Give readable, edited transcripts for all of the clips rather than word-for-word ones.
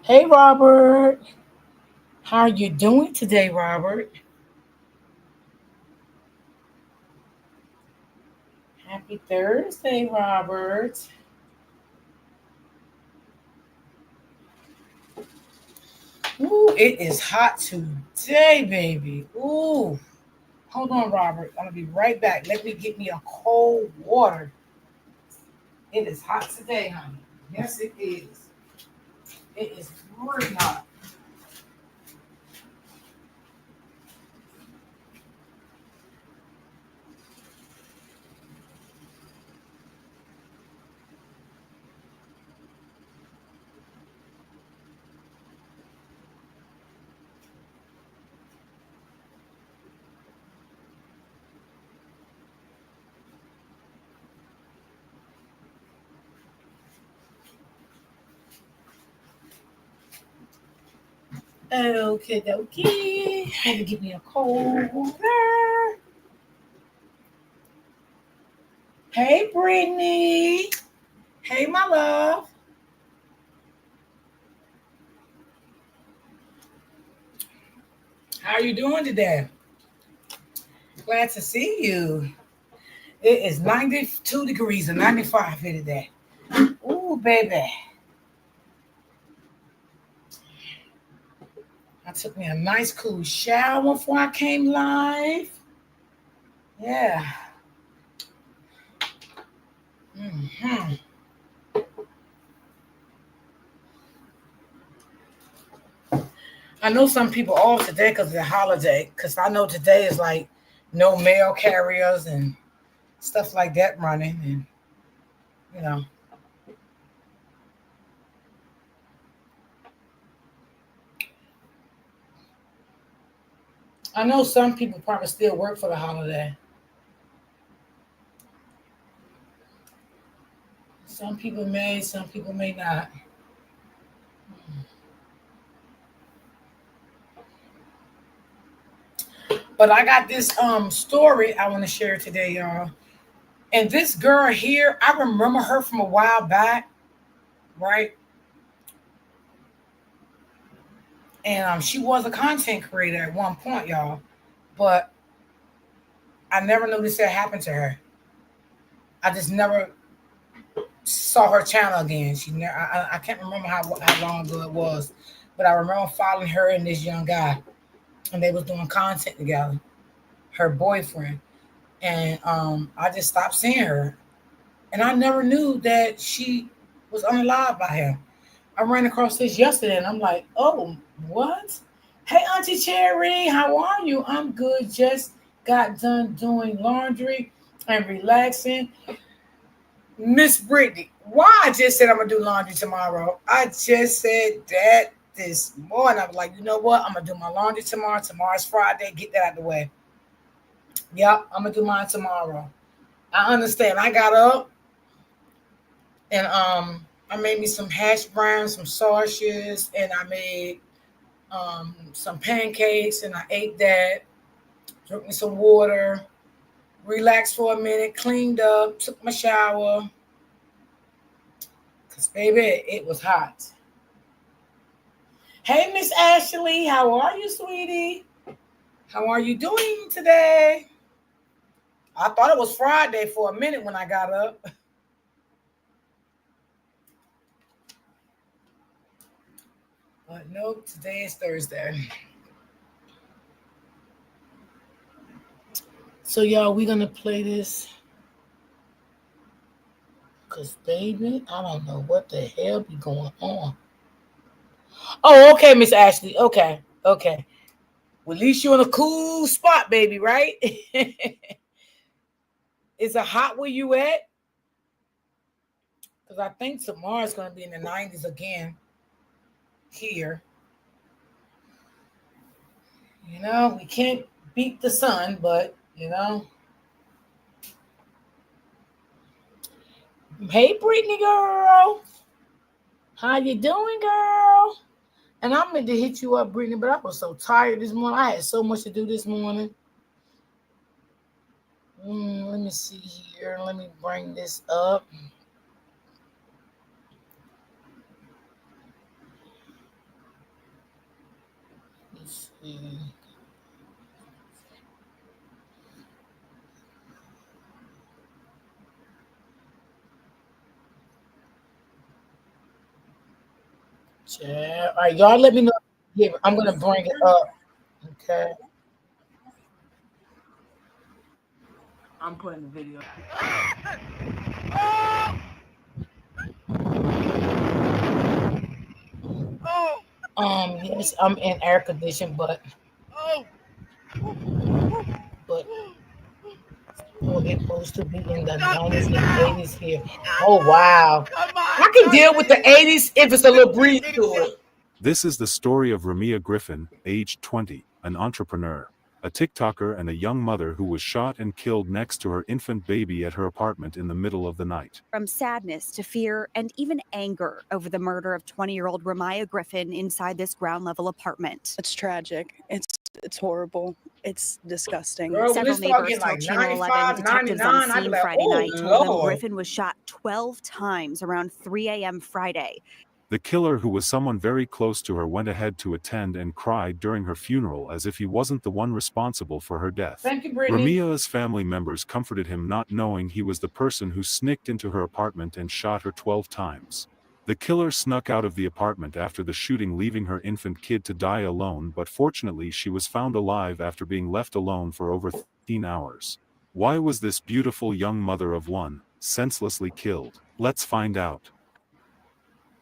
Hey, Robert. How are you doing today, Robert? Happy Thursday, Robert. Ooh, it is hot today, baby. Ooh. Hold on, Robert. I'm going to be right back. Let me get me a cold water. It is hot today, honey. Yes, it is. It is really hot. Okay, dokie. Had to get me a cold water. Hey, Brittany. Hey, my love. How are you doing today? Glad to see you. It is 92 degrees and 95 here today. Ooh, baby. I took me a nice cool shower before I came live. Yeah. hmm I know some people off today because of the holiday. Because I know today is like no mail carriers and stuff like that running. And, you know, I know some people probably still work for the holiday. Some people may, some people may not. But I got this story I want to share today, y'all. And this girl here, I remember her from a while back, right? And she was a content creator at one point, y'all. But I never knew this had happened to her. I just never saw her channel again. She never. I can't remember how long ago it was, but I remember following her and this young guy, and they was doing content together. Her boyfriend, and I just stopped seeing her, and I never knew that she was unalive by him. I ran across this yesterday and I'm like, oh, what? Hey, Auntie Cherry, how are you? I'm good. Just got done doing laundry and relaxing. Miss Brittany, why I just said I'm going to do laundry tomorrow? I just said that this morning. I was like, you know what? I'm going to do my laundry tomorrow. Tomorrow's Friday. Get that out of the way. Yep, I'm going to do mine tomorrow. I understand. I got up and I made me some hash browns, some sausages, and I made some pancakes, and I ate that. Drank me some water, relaxed for a minute, cleaned up, took my shower. Cause baby, it was hot. Hey, Miss Ashley, how are you, sweetie? How are you doing today? I thought it was Friday for a minute when I got up, but nope, today is Thursday. So y'all, we gonna play this. Cause baby, I don't know what the hell be going on. Oh, okay, Miss Ashley. Okay, okay. Well, at least you're in a cool spot, baby, right? Is it hot where you at? Because I think tomorrow's going to be in the 90s again here. We can't beat the sun, but, Hey, Brittany girl. How you doing, girl? And I meant to hit you up, Brittany, but I was so tired this morning. I had so much to do this morning. Let me see here. Let me bring this up. Yeah. All right, y'all. Let me know. Yeah, I'm gonna bring it up. Okay. I'm putting the video. Yes, I'm in air condition, but oh, it's supposed to be in the 90s and 80s here. Oh wow. I can deal with the 80s if it's a little breeze to it. This is the story of Ramia Griffin, aged 20, an entrepreneur, a TikToker and a young mother who was shot and killed next to her infant baby at her apartment in the middle of the night. From sadness to fear and even anger over the murder of 20-year-old Ramia Griffin inside this ground-level apartment. It's tragic. It's horrible. It's disgusting. Girl, Several neighbors told Channel 11 detectives on the scene Friday night told them Griffin was shot 12 times around 3 a.m. Friday. The killer, who was someone very close to her, went ahead to attend and cried during her funeral as if he wasn't the one responsible for her death. Thank you, Brittany. Ramia's family members comforted him, not knowing he was the person who sneaked into her apartment and shot her 12 times. The killer snuck out of the apartment after the shooting, leaving her infant kid to die alone, but fortunately she was found alive after being left alone for over 13 hours. Why was this beautiful young mother of one senselessly killed? Let's find out.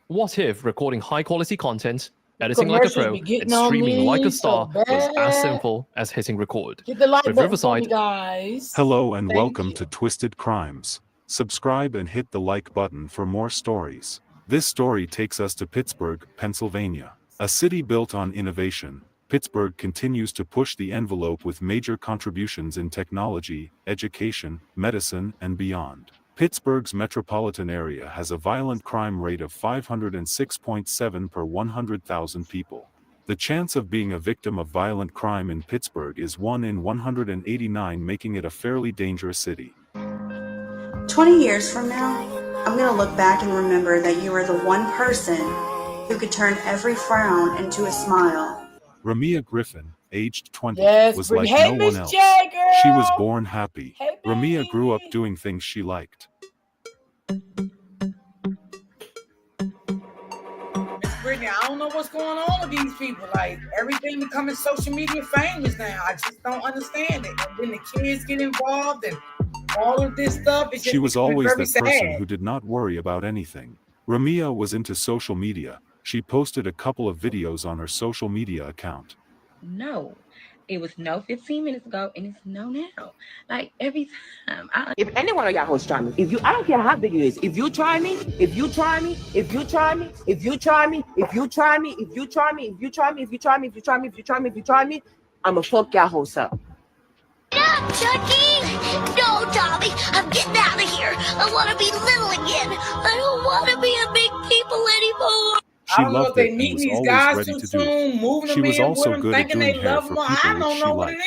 What if recording high-quality content, editing like a pro, and streaming like a star was as simple as hitting record? Hit the like With button Riverside, for me, guys. Hello and welcome to Twisted Crimes. Subscribe and hit the like button for more stories. This story takes us to Pittsburgh, Pennsylvania. A city built on innovation, Pittsburgh continues to push the envelope with major contributions in technology, education, medicine, and beyond. Pittsburgh's metropolitan area has a violent crime rate of 506.7 per 100,000 people. The chance of being a victim of violent crime in Pittsburgh is 1 in 189, making it a fairly dangerous city. 20 years from now, I'm going to look back and remember that you were the one person who could turn every frown into a smile. Ramia Griffin, aged 20, was like hey, no one else. She was born happy. Ramia grew up doing things she liked. Brittany, I don't know what's going on with these people. Like, everything becoming social media famous now. I just don't understand it. And when the kids get involved and all of this stuff, it's just she was always the sad person who did not worry about anything. Ramia was into social media. She posted a couple of videos on her social media account. No, it was no 15 minutes ago, and it's no now. Like every time. If any one of y'all hoes try me, I don't care how big it is. If you try me, if you try me, if you try me, if you try me, if you try me, if you try me, if you try me, if you try me, if you try me, if you try me, if you try me, I'ma fuck y'all hoes up. No, Chucky! No, Tommy! I'm getting out of here! I want to be little again! I don't want to be a big people anymore! She loved it and was always ready to do it. She was also good at doing hair for people which she liked.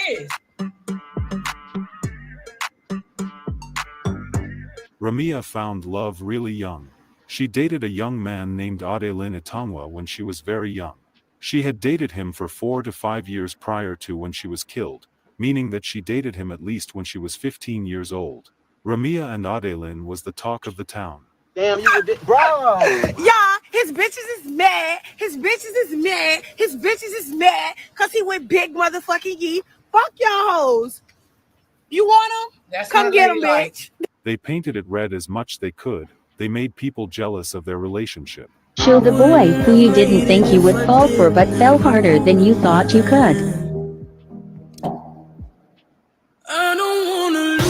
Ramia found love really young. She dated a young man named Adelin Itangwa when she was very young. She had dated him for 4 to 5 years prior to when she was killed, meaning that she dated him at least when she was 15 years old. Ramia and Adelin was the talk of the town. Damn, you did, bro! Y'all, his bitches is mad. His bitches is mad. His bitches is mad because he went big motherfucking ye. Fuck y'all hoes. You want him? Come get him, bitch. They painted it red as much they could. They made people jealous of their relationship. Show the boy who you didn't think you would fall for but fell harder than you thought you could. I don't wanna lose.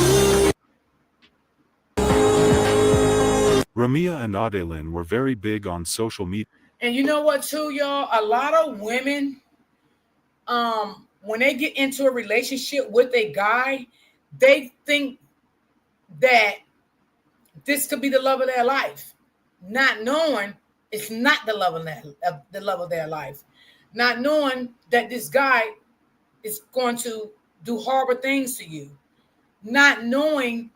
Ramia and Adelin were very big on social media. And you know what, too, y'all? A lot of women, when they get into a relationship with a guy, they think that this could be the love of their life, not knowing it's not the love of their life, not knowing that this guy is going to do horrible things to you, not knowing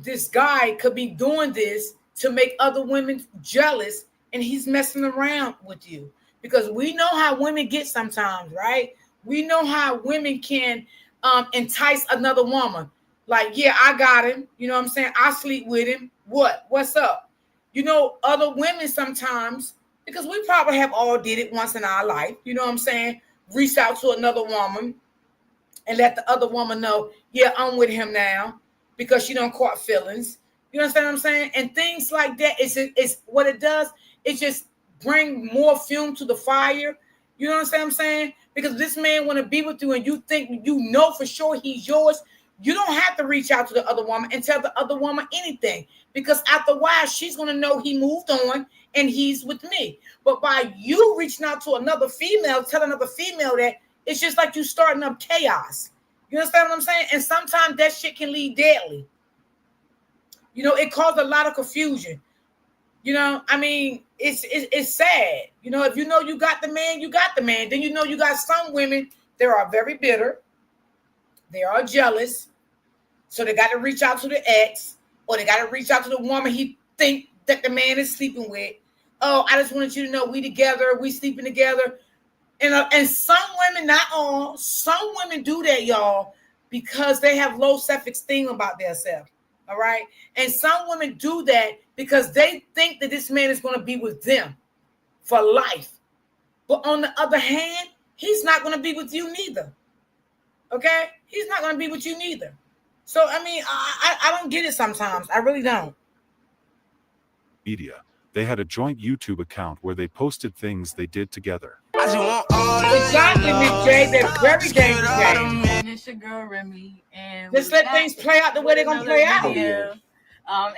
this guy could be doing this to make other women jealous, and he's messing around with you. Because we know how women get sometimes, right? We know how women can entice another woman. Like, yeah, I got him. You know what I'm saying? I sleep with him. What's up? You know, other women sometimes, because we probably have all did it once in our life. You know what I'm saying? Reach out to another woman and let the other woman know, yeah, I'm with him now because she don't caught feelings. You understand what I'm saying? And things like that. It's what it does. It just bring more fuel to the fire. You understand what I'm saying? Because this man want to be with you and you think you know for sure he's yours. You don't have to reach out to the other woman and tell the other woman anything, because after a while she's going to know he moved on and he's with me. But by you reaching out to another female, telling another female that, it's just like you starting up chaos. You understand what I'm saying? And sometimes that shit can lead deadly. You know, it caused a lot of confusion. You know, I mean, it's sad. You know, if you know you got the man, you got the man. Then you know you got some women that are very bitter. They are jealous. So they got to reach out to the ex, or they got to reach out to the woman he think that the man is sleeping with. Oh, I just wanted you to know we together, we sleeping together. And some women, not all, some women do that, y'all, because they have low self-esteem about themselves. All right. And some women do that because they think that this man is going to be with them for life. But on the other hand, he's not going to be with you neither. Okay? He's not going to be with you neither. So, I mean, I don't get it sometimes. I really don't. Media. They had a joint YouTube account where they posted things they did together. Exactly, Miss J. They're very dangerous. And it's your girl Remy, and just let things play out the way they're gonna play out.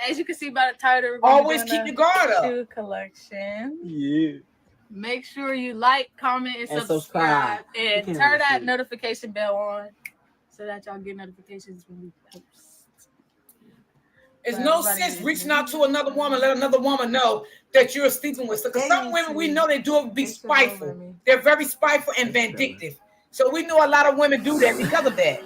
As you can see by the title, always keep your guard up. Shoe collection. Yeah. Make sure you like, comment, and subscribe, and turn that notification bell on so that y'all get notifications when we post. There's no sense reaching out to another woman, let another woman know that you're sleeping with. Because some women, we know they do it be spiteful. They're very spiteful and vindictive. So we know a lot of women do that because of that.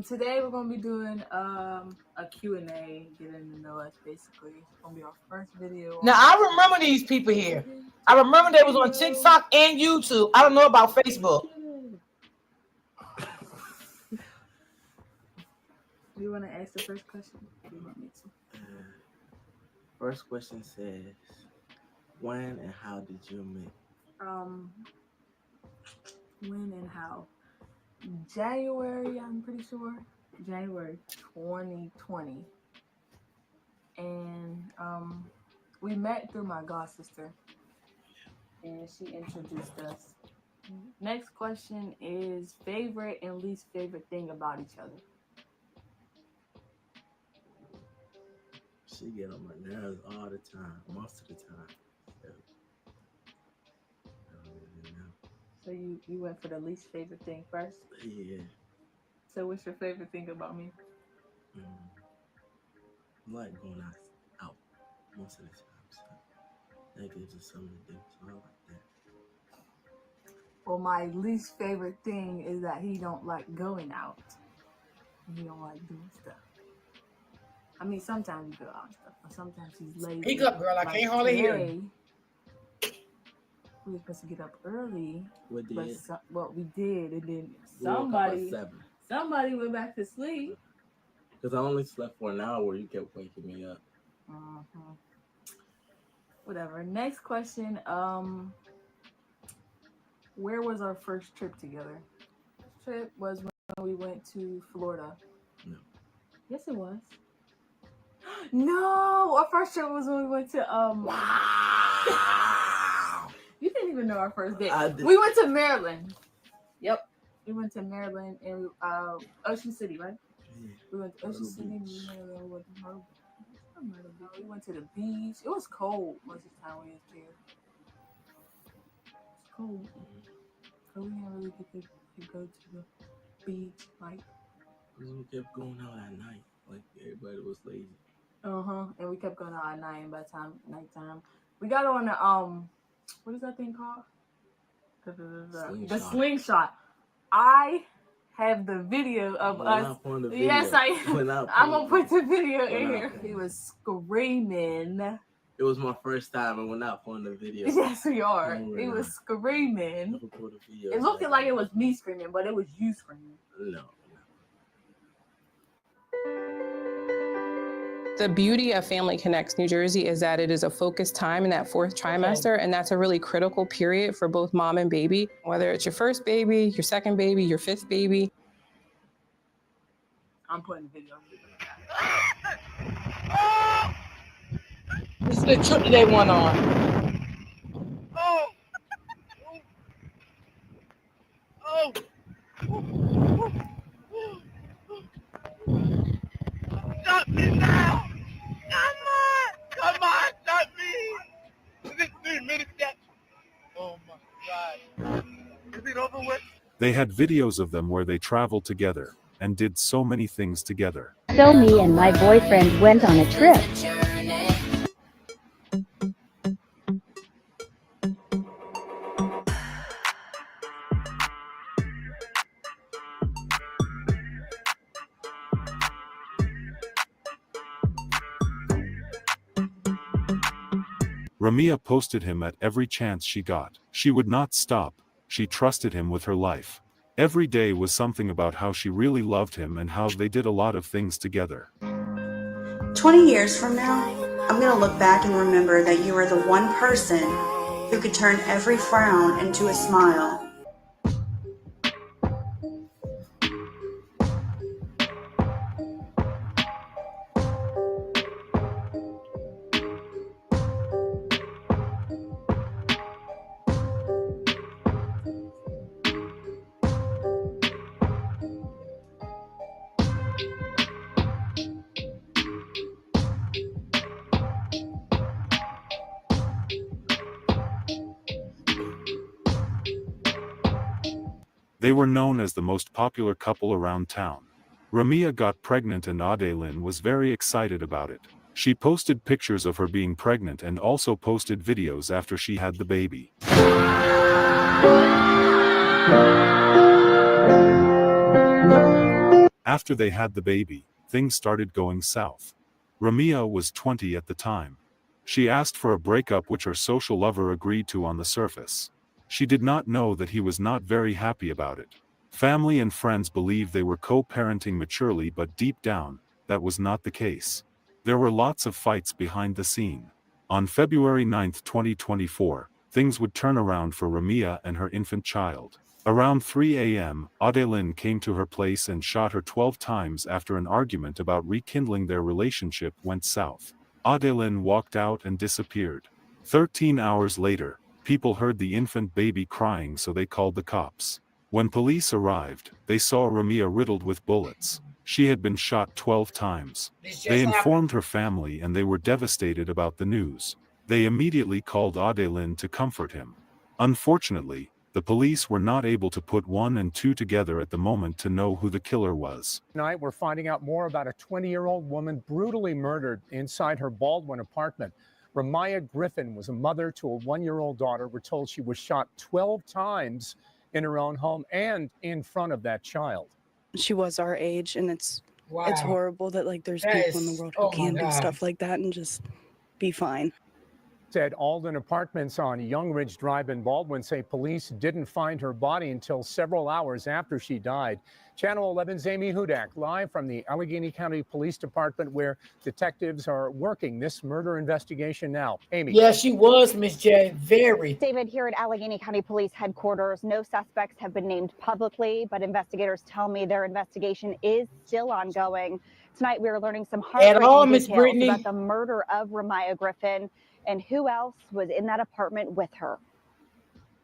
Today we're gonna be doing a Q&A, getting to know us basically. It's gonna be our first video. Now I remember these people here. I remember they was on TikTok and YouTube. I don't know about Facebook. Do you want to ask the first question? Do you want me to? First question says, when and how did you meet? When and how? January, I'm pretty sure. January 2020. And we met through my god sister. And she introduced us. Next question is favorite and least favorite thing about each other. She get on my nerves all the time, most of the time. So you went for the least favorite thing first? Yeah. So what's your favorite thing about me? I like going out most of the time. So that gives us something to do. So I like that. Well, my least favorite thing is that he don't like going out. He don't like doing stuff. I mean, sometimes we go out and stuff, but sometimes he's lazy. Speak up, girl. I can't hardly hear you. We were supposed to get up early. We did. But we did, and then somebody went back to sleep. Because I only slept for an hour. You kept waking me up. Whatever. Next question. Where was our first trip together? First trip was when we went to Florida. No. Yes, it was. No, our first trip was when we went to Wow. You didn't even know our first date. We went to Maryland. Yep. We went to Maryland and Ocean City, right? Yeah. We went to Ocean City, Maryland. We went to We went to the beach. It was cold most of the time we was there. It's cold. So we didn't really get to go to the beach like. We kept going out at night. Like everybody was lazy. And we kept going out at night, and by the time nighttime, we got on the what is that thing called? The slingshot. I have the video of us. Yes, I am. I'm gonna put the video in here. He was screaming It was my first time, and we're not pulling the video. Yes, we are. No, It was not. screaming. Never pulled the video. It looked like it was me screaming, but it was you screaming. No. The beauty of Family Connects New Jersey is that it is a focused time in that fourth trimester, and that's a really critical period for both mom and baby, whether it's your first baby, your second baby, your fifth baby. I'm putting the video. This is the trip they went on. Oh. Oh. Stop me now! Come on, stop me! Is it 3 minutes yet? Oh my God. Is it over with? They had videos of them where they traveled together and did so many things together. So me and my boyfriend went on a trip. Ramia posted him at every chance she got. She would not stop. She trusted him with her life. Every day was something about how she really loved him and how they did a lot of things together. 20 years from now, I'm going to look back and remember that you were the one person who could turn every frown into a smile. They were known as the most popular couple around town. Ramia got pregnant and Adelin was very excited about it. She posted pictures of her being pregnant and also posted videos after she had the baby. After they had the baby, things started going south. Ramia was 20 at the time. She asked for a breakup, which her social lover agreed to on the surface. She did not know that he was not very happy about it. Family and friends believed they were co-parenting maturely, but deep down, that was not the case. There were lots of fights behind the scene. On February 9, 2024, things would turn around for Ramia and her infant child. Around 3 a.m., Adelin came to her place and shot her 12 times after an argument about rekindling their relationship went south. Adelin walked out and disappeared. 13 hours later, people heard the infant baby crying, so they called the cops. When police arrived, they saw Ramia riddled with bullets. She had been shot 12 times. They informed her family and they were devastated about the news. They immediately called Adelin to comfort him. Unfortunately, the police were not able to put 1 and 2 together at the moment to know who the killer was. Tonight, we're finding out more about a 20-year-old woman brutally murdered inside her Baldwin apartment. Ramia Griffin was a mother to a 1-year-old daughter. We're told she was shot 12 times in her own home and in front of that child. She was our age, and it's horrible that like there's people in the world who can do stuff like that and just be fine. Said Alden Apartments on Young Ridge Drive in Baldwin say police didn't find her body until several hours after she died. Channel 11's Amy Hudak live from the Allegheny County Police Department, where detectives are working this murder investigation now. Amy. Yeah, she was, Miss J. Very. David, here at Allegheny County Police headquarters, no suspects have been named publicly, but investigators tell me their investigation is still ongoing. Tonight, we are learning some heartbreaking details about the murder of Ramia Griffin and who else was in that apartment with her.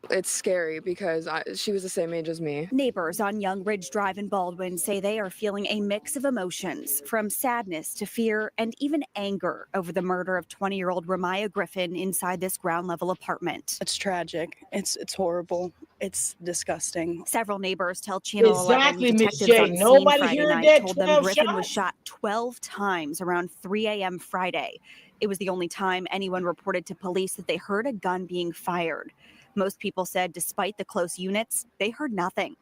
It's scary because she was the same age as me. Neighbors on Young Ridge Drive in Baldwin say they are feeling a mix of emotions, from sadness to fear and even anger over the murder of 20-year-old Ramia Griffin inside this ground-level apartment. It's tragic. It's horrible. It's disgusting. Several neighbors tell Channel 11 detectives on scene Friday night told them Griffin was shot 12 times around 3 a.m. Friday. It was the only time anyone reported to police that they heard a gun being fired. Most people said despite the close units, they heard nothing.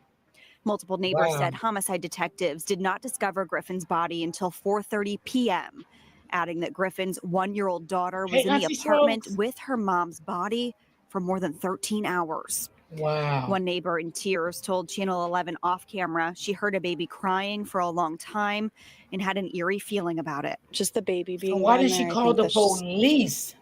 Multiple neighbors said homicide detectives did not discover Griffin's body until 4:30 p.m. adding that Griffin's 1-year-old daughter was in the apartment with her mom's body for more than 13 hours. Wow. One neighbor in tears told Channel 11 off camera she heard a baby crying for a long time and had an eerie feeling about it. Just the baby being So why down did she there, call the police?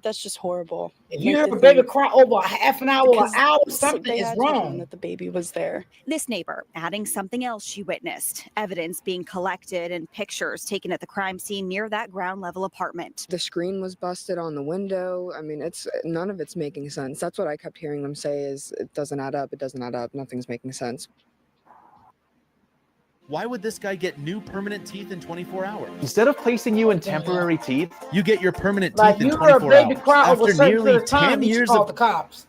That's just horrible. If you hear a baby cry over a half an hour or an hour, something is wrong. That the baby was there. This neighbor adding something else she witnessed, evidence being collected and pictures taken at the crime scene near that ground level apartment. The screen was busted on the window. I mean, none of it's making sense. That's what I kept hearing them say is it doesn't add up. It doesn't add up. Nothing's making sense. Why would this guy get new permanent teeth in 24 hours? Instead of placing you in temporary teeth, you get your permanent Like teeth in you heard 24 a baby hours. cry over a After certain nearly period of time, 10 you should years call of the cops.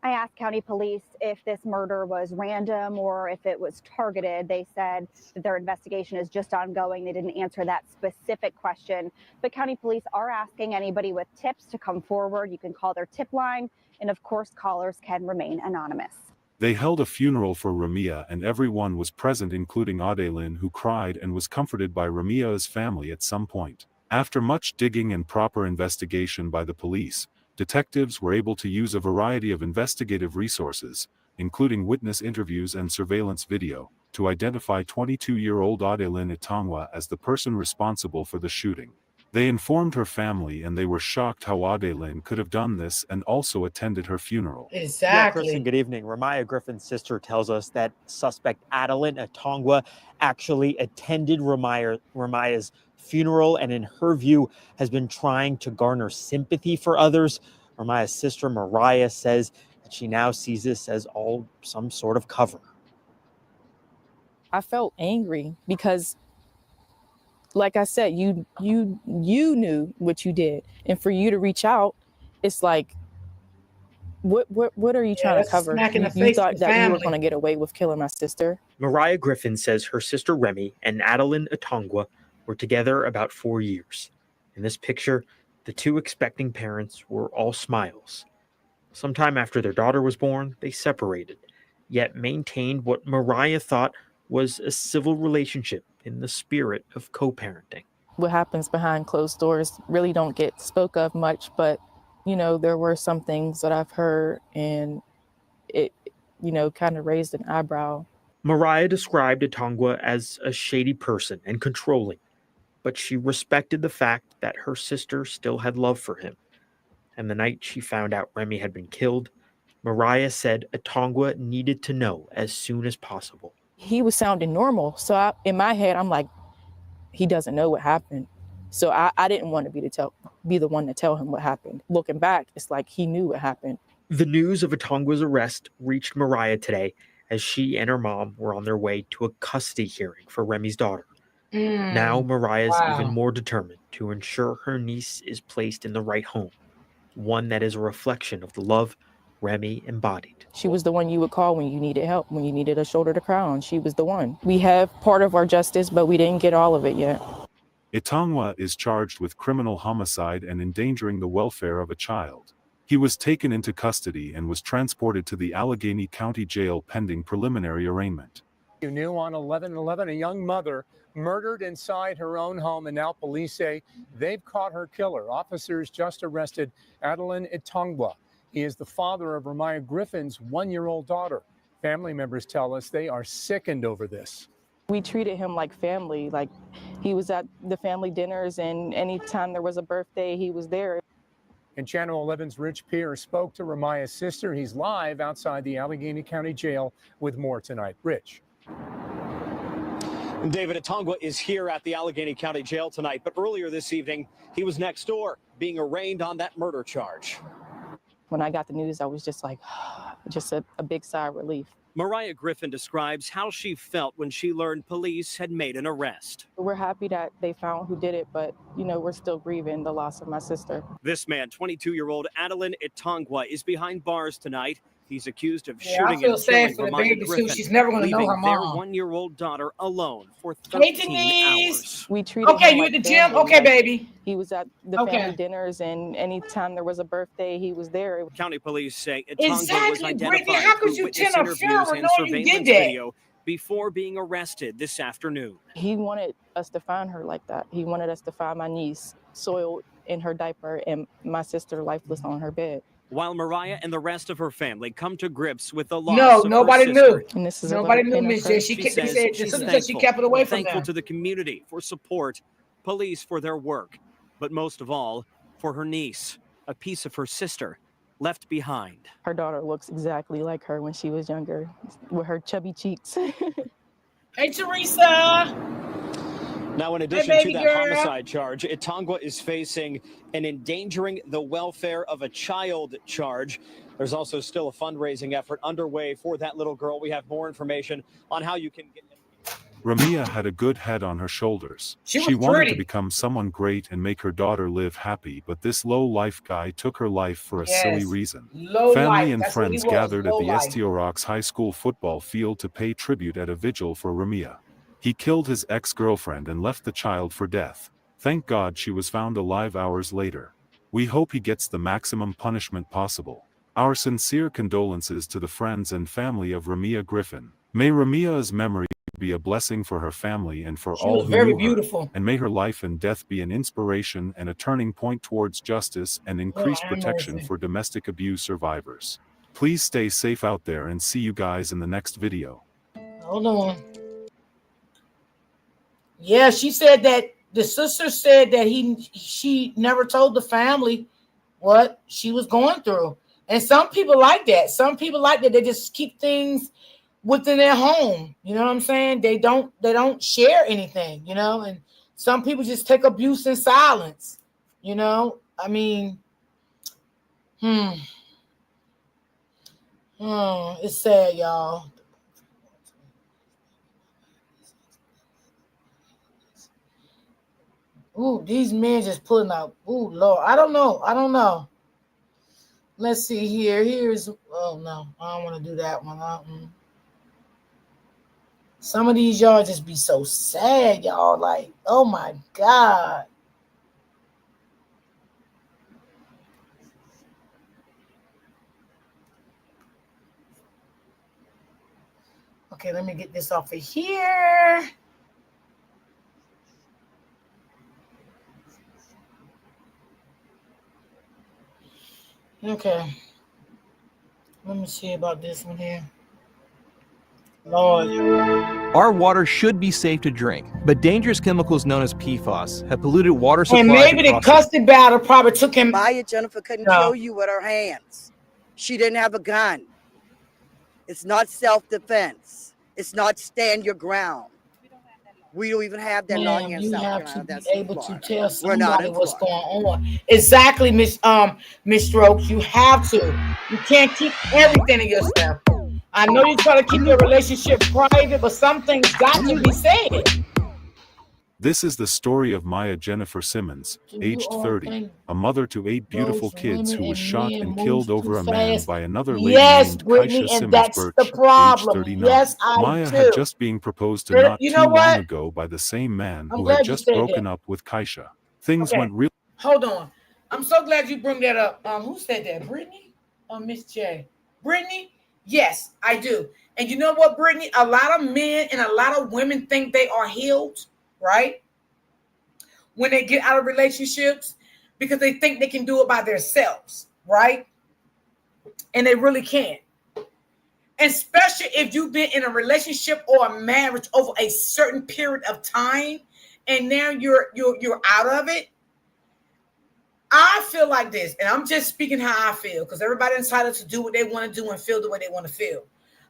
I asked county police if this murder was random or if it was targeted. They said that their investigation is just ongoing. They didn't answer that specific question. But county police are asking anybody with tips to come forward. You can call their tip line. And of course, callers can remain anonymous. They held a funeral for Ramia and everyone was present, including Adelin, who cried and was comforted by Ramia's family at some point. After much digging and proper investigation by the police, detectives were able to use a variety of investigative resources, including witness interviews and surveillance video, to identify 22-year-old Adelin Itangwa as the person responsible for the shooting. They informed her family and they were shocked how Adelin could have done this and also attended her funeral. Exactly. Yeah, Kristen, good evening. Ramaya Griffin's sister tells us that suspect Adelin Itangwa actually attended Ramaya's funeral and in her view has been trying to garner sympathy for others. Ramaya's sister Mariah says that she now sees this as all some sort of cover. I felt angry because, like I said, you knew what you did, and for you to reach out, it's like, what are you trying to cover? You thought that you were going to get away with killing my sister. Mariah Griffin says her sister Remy and Adelin Itangwa were together about 4 years. In this picture, the two expecting parents were all smiles. Sometime after their daughter was born, they separated, yet maintained what Mariah thought was a civil relationship in the spirit of co-parenting. What happens behind closed doors really don't get spoke of much, but, you know, there were some things that I've heard and it, you know, kind of raised an eyebrow. Mariah described Itangwa as a shady person and controlling, but she respected the fact that her sister still had love for him. And the night she found out Remy had been killed, Mariah said Itangwa needed to know as soon as possible. He was sounding normal, so in my head, I'm like, he doesn't know what happened. So I didn't want to be the one to tell him what happened. Looking back, it's like he knew what happened. The news of Itangwa's arrest reached Mariah today as she and her mom were on their way to a custody hearing for Remy's daughter. Now Mariah's even more determined to ensure her niece is placed in the right home, one that is a reflection of the love Remy embodied. She was the one you would call when you needed help, when you needed a shoulder to cry on. She was the one. We have part of our justice, but we didn't get all of it yet. Itangwa is charged with criminal homicide and endangering the welfare of a child. He was taken into custody and was transported to the Allegheny County Jail pending preliminary arraignment. You knew on 11/11, a young mother murdered inside her own home, and now police say they've caught her killer. Officers just arrested Adelin Itangwa. He is the father of Ramaya Griffin's 1-year-old daughter. Family members tell us they are sickened over this. We treated him like family, like he was at the family dinners, and anytime there was a birthday, he was there. And Channel 11's Rich Pierce spoke to Ramaya's sister. He's live outside the Allegheny County Jail with more tonight. Rich. David, Itangwa is here at the Allegheny County Jail tonight, but earlier this evening, he was next door being arraigned on that murder charge. When I got the news, I was just like, just a big sigh of relief. Mariah Griffin describes how she felt when she learned police had made an arrest. We're happy that they found who did it, but, you know, we're still grieving the loss of my sister. This man, 22-year-old Adelin Itangwa, is behind bars tonight. He's accused of shooting and killing Ramaya Griffin, she's never going to know her their mom. 1-year-old daughter alone for 13 hours. We treated him you like at the gym? family. Okay, baby. He was at the family dinners, and anytime there was a birthday, he was there. County police say Itangwa was Exactly, identified Brittany. How could through you witness attend a funeral interviews and knowing you did surveillance that? video before being arrested this afternoon. He wanted us to find her like that. He wanted us to find my niece soiled in her diaper and my sister lifeless on her bed. While Mariah and the rest of her family come to grips with the No, loss of nobody her sister. knew. And this is Nobody knew, Miss J. She They says said the she's sister said she thankful, kept it away from thankful them. to the community for support, police for their work, but most of all, for her niece, a piece of her sister left behind. Her daughter looks exactly like her when she was younger, with her chubby cheeks. Hey, Teresa. Now, in addition to that homicide charge, Itangwa is facing an endangering the welfare of a child charge. There's also still a fundraising effort underway for that little girl. We have more information on how you can get. Ramia had a good head on her shoulders. She wanted pretty. to become someone great and make her daughter live happy, but this low-life guy took her life for a silly reason. Family and friends gathered at the St. Rocks High School football field to pay tribute at a vigil for Ramia. He killed his ex-girlfriend and left the child for death. Thank God she was found alive hours later. We hope he gets the maximum punishment possible. Our sincere condolences to the friends and family of Ramia Griffin. May Ramia's memory be a blessing for her family and for all who knew her, and may her life and death be an inspiration and a turning point towards justice and increased protection for domestic abuse survivors. Please stay safe out there and see you guys in the next video. Hold on. Yeah, she said that the sister said that she never told the family what she was going through. And some people like that. Some people like that. They just keep things within their home. You know what I'm saying? They don't share anything, you know, and some people just take abuse in silence. You know, I mean, it's sad, y'all. Ooh, these men just pulling out. Ooh, Lord. I don't know. Let's see here. Oh, no. I don't want to do that one. Some of these y'all just be so sad, y'all. Like, oh, my God. Okay, let me get this off of here. Okay. Let me see about this one here. Lord. Our water should be safe to drink, but dangerous chemicals known as PFAS have polluted water supplies. And maybe the custody battle probably took him. Maya Jennifer couldn't kill you with her hands. She didn't have a gun. It's not self-defense. It's not stand your ground. We don't even have that law here in South Carolina. That's able to tell somebody what's going on. Exactly, Miss Strokes. You have to. You can't keep everything to yourself. I know you try to keep your relationship private, but some things got to be said. This is the story of Maya Jennifer Simmons, aged 30, a mother to 8 beautiful kids who was shot and killed over a man by another lady named Kaisha Simmons Birch, aged 39. Yes, Maya had just been proposed to not too long ago by the same man who had just broken up with Kaisha. Things went real. Hold on. I'm so glad you bring that up. Who said that? Brittany or Miss J? Brittany? Yes, I do. And you know what, Brittany? A lot of men and a lot of women think they are healed, right? When they get out of relationships, because they think they can do it by themselves, right? And they really can't. Especially if you've been in a relationship or a marriage over a certain period of time, and now you're out of it. I feel like this, and I'm just speaking how I feel, because everybody's entitled to do what they want to do and feel the way they want to feel.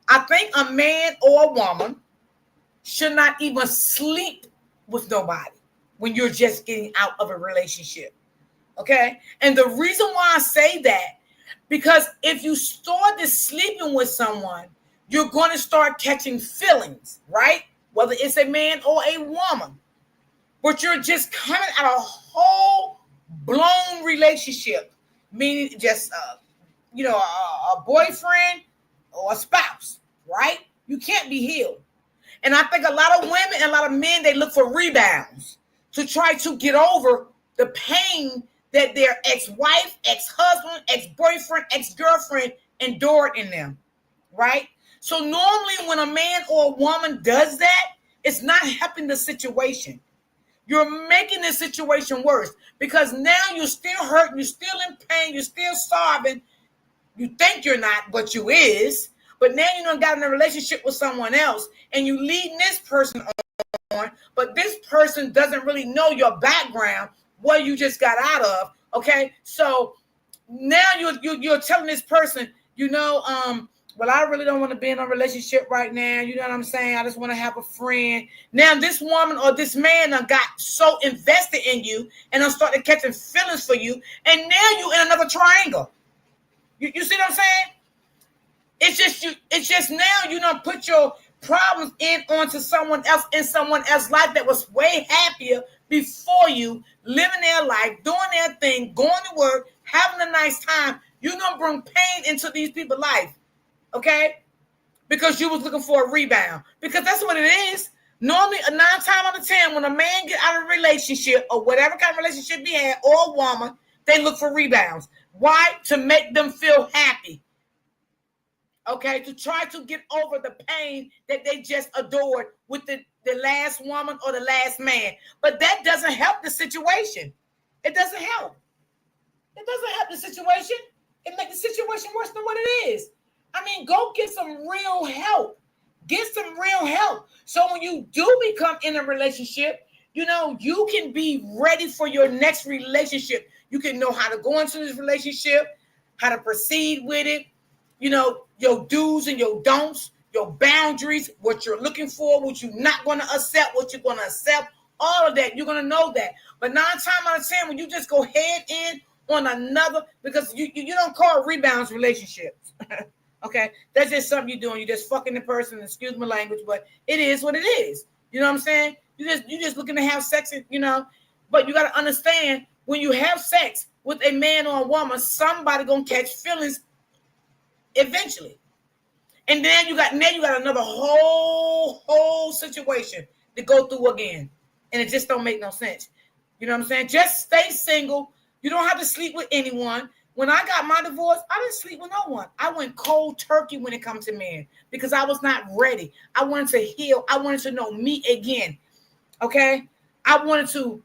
I think a man or a woman should not even sleep with nobody when you're just getting out of a relationship. Okay? And the reason why I say that, because if you started sleeping with someone, you're going to start catching feelings, right? Whether it's a man or a woman. But you're just coming out of a whole blown relationship, meaning just, a boyfriend or a spouse, right? You can't be healed. And I think a lot of women and a lot of men, they look for rebounds to try to get over the pain that their ex-wife, ex-husband, ex-boyfriend, ex-girlfriend endured in them, right? So normally when a man or a woman does that, it's not helping the situation. You're making the situation worse because now you're still hurt, you're still in pain, you're still starving. You think you're not, but you is. But now you done got in a relationship with someone else and you leading this person on, but this person doesn't really know your background, what you just got out of. Okay, so now you're telling this person, well, I really don't want to be in a relationship right now. You know what I'm saying? I just want to have a friend. Now this woman or this man done got so invested in you and done started catching feelings for you, and now you in another triangle. You see what I'm saying? It's just now you don't put your problems onto someone else in someone else's life that was way happier before you, living their life, doing their thing, going to work, having a nice time. You don't bring pain into these people's life, okay? Because you was looking for a rebound. Because that's what it is. Normally, 9 times out of 10, when a man get out of a relationship or whatever kind of relationship he had, or a woman, they look for rebounds. Why? To make them feel happy. Okay, to try to get over the pain that they just adored with the last woman or the last man. But that doesn't help the situation. It doesn't help. It doesn't help the situation. It makes the situation worse than what it is. I mean, go get some real help. Get some real help. So when you do become in a relationship, you can be ready for your next relationship. You can know how to go into this relationship, how to proceed with it. Your do's and your don'ts, your boundaries, what you're looking for, what you're not going to accept, what you're going to accept, all of that, you're going to know that. But 9 times out of 10, when you just go head in on another, because you don't call rebounds relationships. Okay, that's just something you're doing. You're just fucking the person, excuse my language, but it is what it is. You know what I'm saying? You're just looking to have sex, but you got to understand, when you have sex with a man or a woman, somebody going to catch feelings eventually. And then you got another whole situation to go through again. And it just don't make no sense. You know what I'm saying? Just stay single. You don't have to sleep with anyone. When I got my divorce, I didn't sleep with no one. I went cold turkey when it comes to men because I was not ready. I wanted to heal. I wanted to know me again. Okay? I wanted to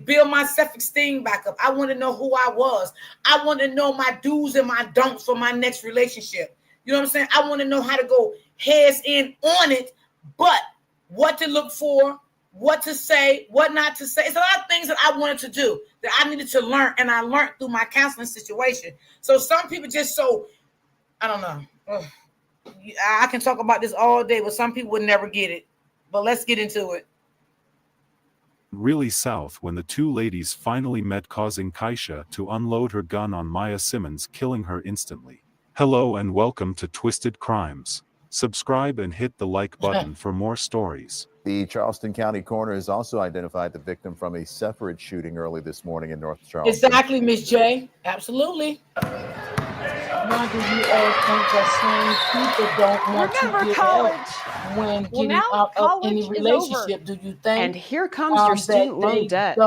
build my self-esteem back up. I want to know who I was. I want to know my do's and my don'ts for my next relationship. You know what I'm saying? I want to know how to go heads in on it, but what to look for, what to say, what not to say. It's a lot of things that I wanted to do that I needed to learn, and I learned through my counseling situation. So some people just I don't know. Ugh. I can talk about this all day, but some people would never get it. But let's get into it. Really south when the two ladies finally met, causing Kaisha to unload her gun on Maya Simmons, killing her instantly. Hello and welcome to Twisted Crimes. Subscribe and hit the like button for more stories. The Charleston County coroner has also identified the victim from a separate shooting early this morning in North Charleston. Exactly, Miss J. Absolutely. Why do you all think that same people don't want to get help when getting out of any relationship? Do you think? And here comes your student loan debt.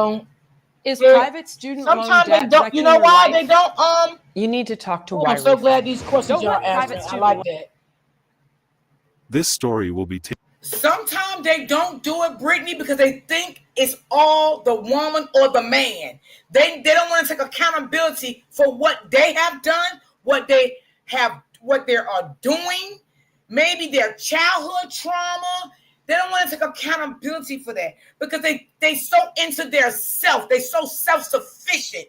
Is Yeah. private student loan Sometimes debt they don't. You know why they don't? You need to talk to I'm so glad these questions y'all asked me. I like that. This story will be Sometimes they don't do it, Brittany, because they think it's all the woman or the man. They don't want to take accountability for what they have done, what they are doing, maybe their childhood trauma. They don't want to take accountability for that because they so into their self. They so self-sufficient.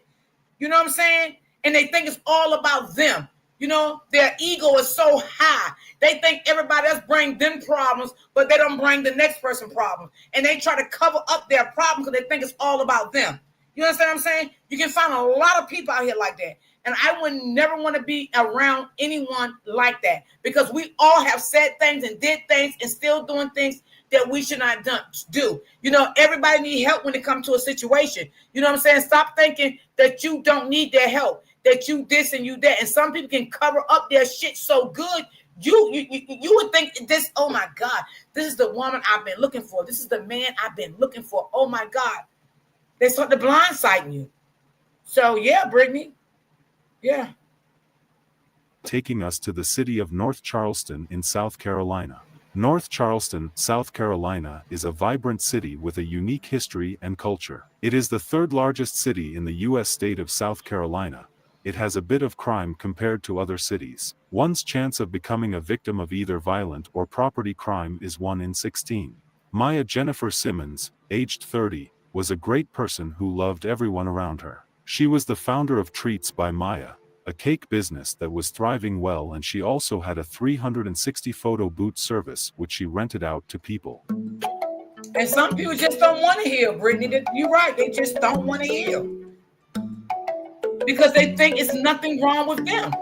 You know what I'm saying? And they think it's all about them. Their ego is so high. They think everybody else bring them problems, but they don't bring the next person problems. And they try to cover up their problems because they think it's all about them. You understand what I'm saying? You can find a lot of people out here like that. And I would never want to be around anyone like that because we all have said things and did things and still doing things that we should not do. Everybody need help when it comes to a situation. You know what I'm saying? Stop thinking that you don't need their help, that you this and you that. And some people can cover up their shit so good. You would think this, oh my God, this is the woman I've been looking for. This is the man I've been looking for. Oh my God. They start to blindsiding you. So yeah, Brittany. Yeah. taking us to the city of North Charleston in South Carolina. North Charleston, South Carolina is a vibrant city with a unique history and culture. It is the third largest city in the U.S. state of South Carolina. It has a bit of crime compared to other cities. One's chance of becoming a victim of either violent or property crime is 1 in 16. Maya Jennifer Simmons, aged 30, was a great person who loved everyone around her. She was the founder of Treats by Maya, a cake business that was thriving well, and she also had a 360 photo booth service which she rented out to people. And some people just don't want to heal, Brittany. You're right, they just don't want to heal. Because they think it's nothing wrong with them.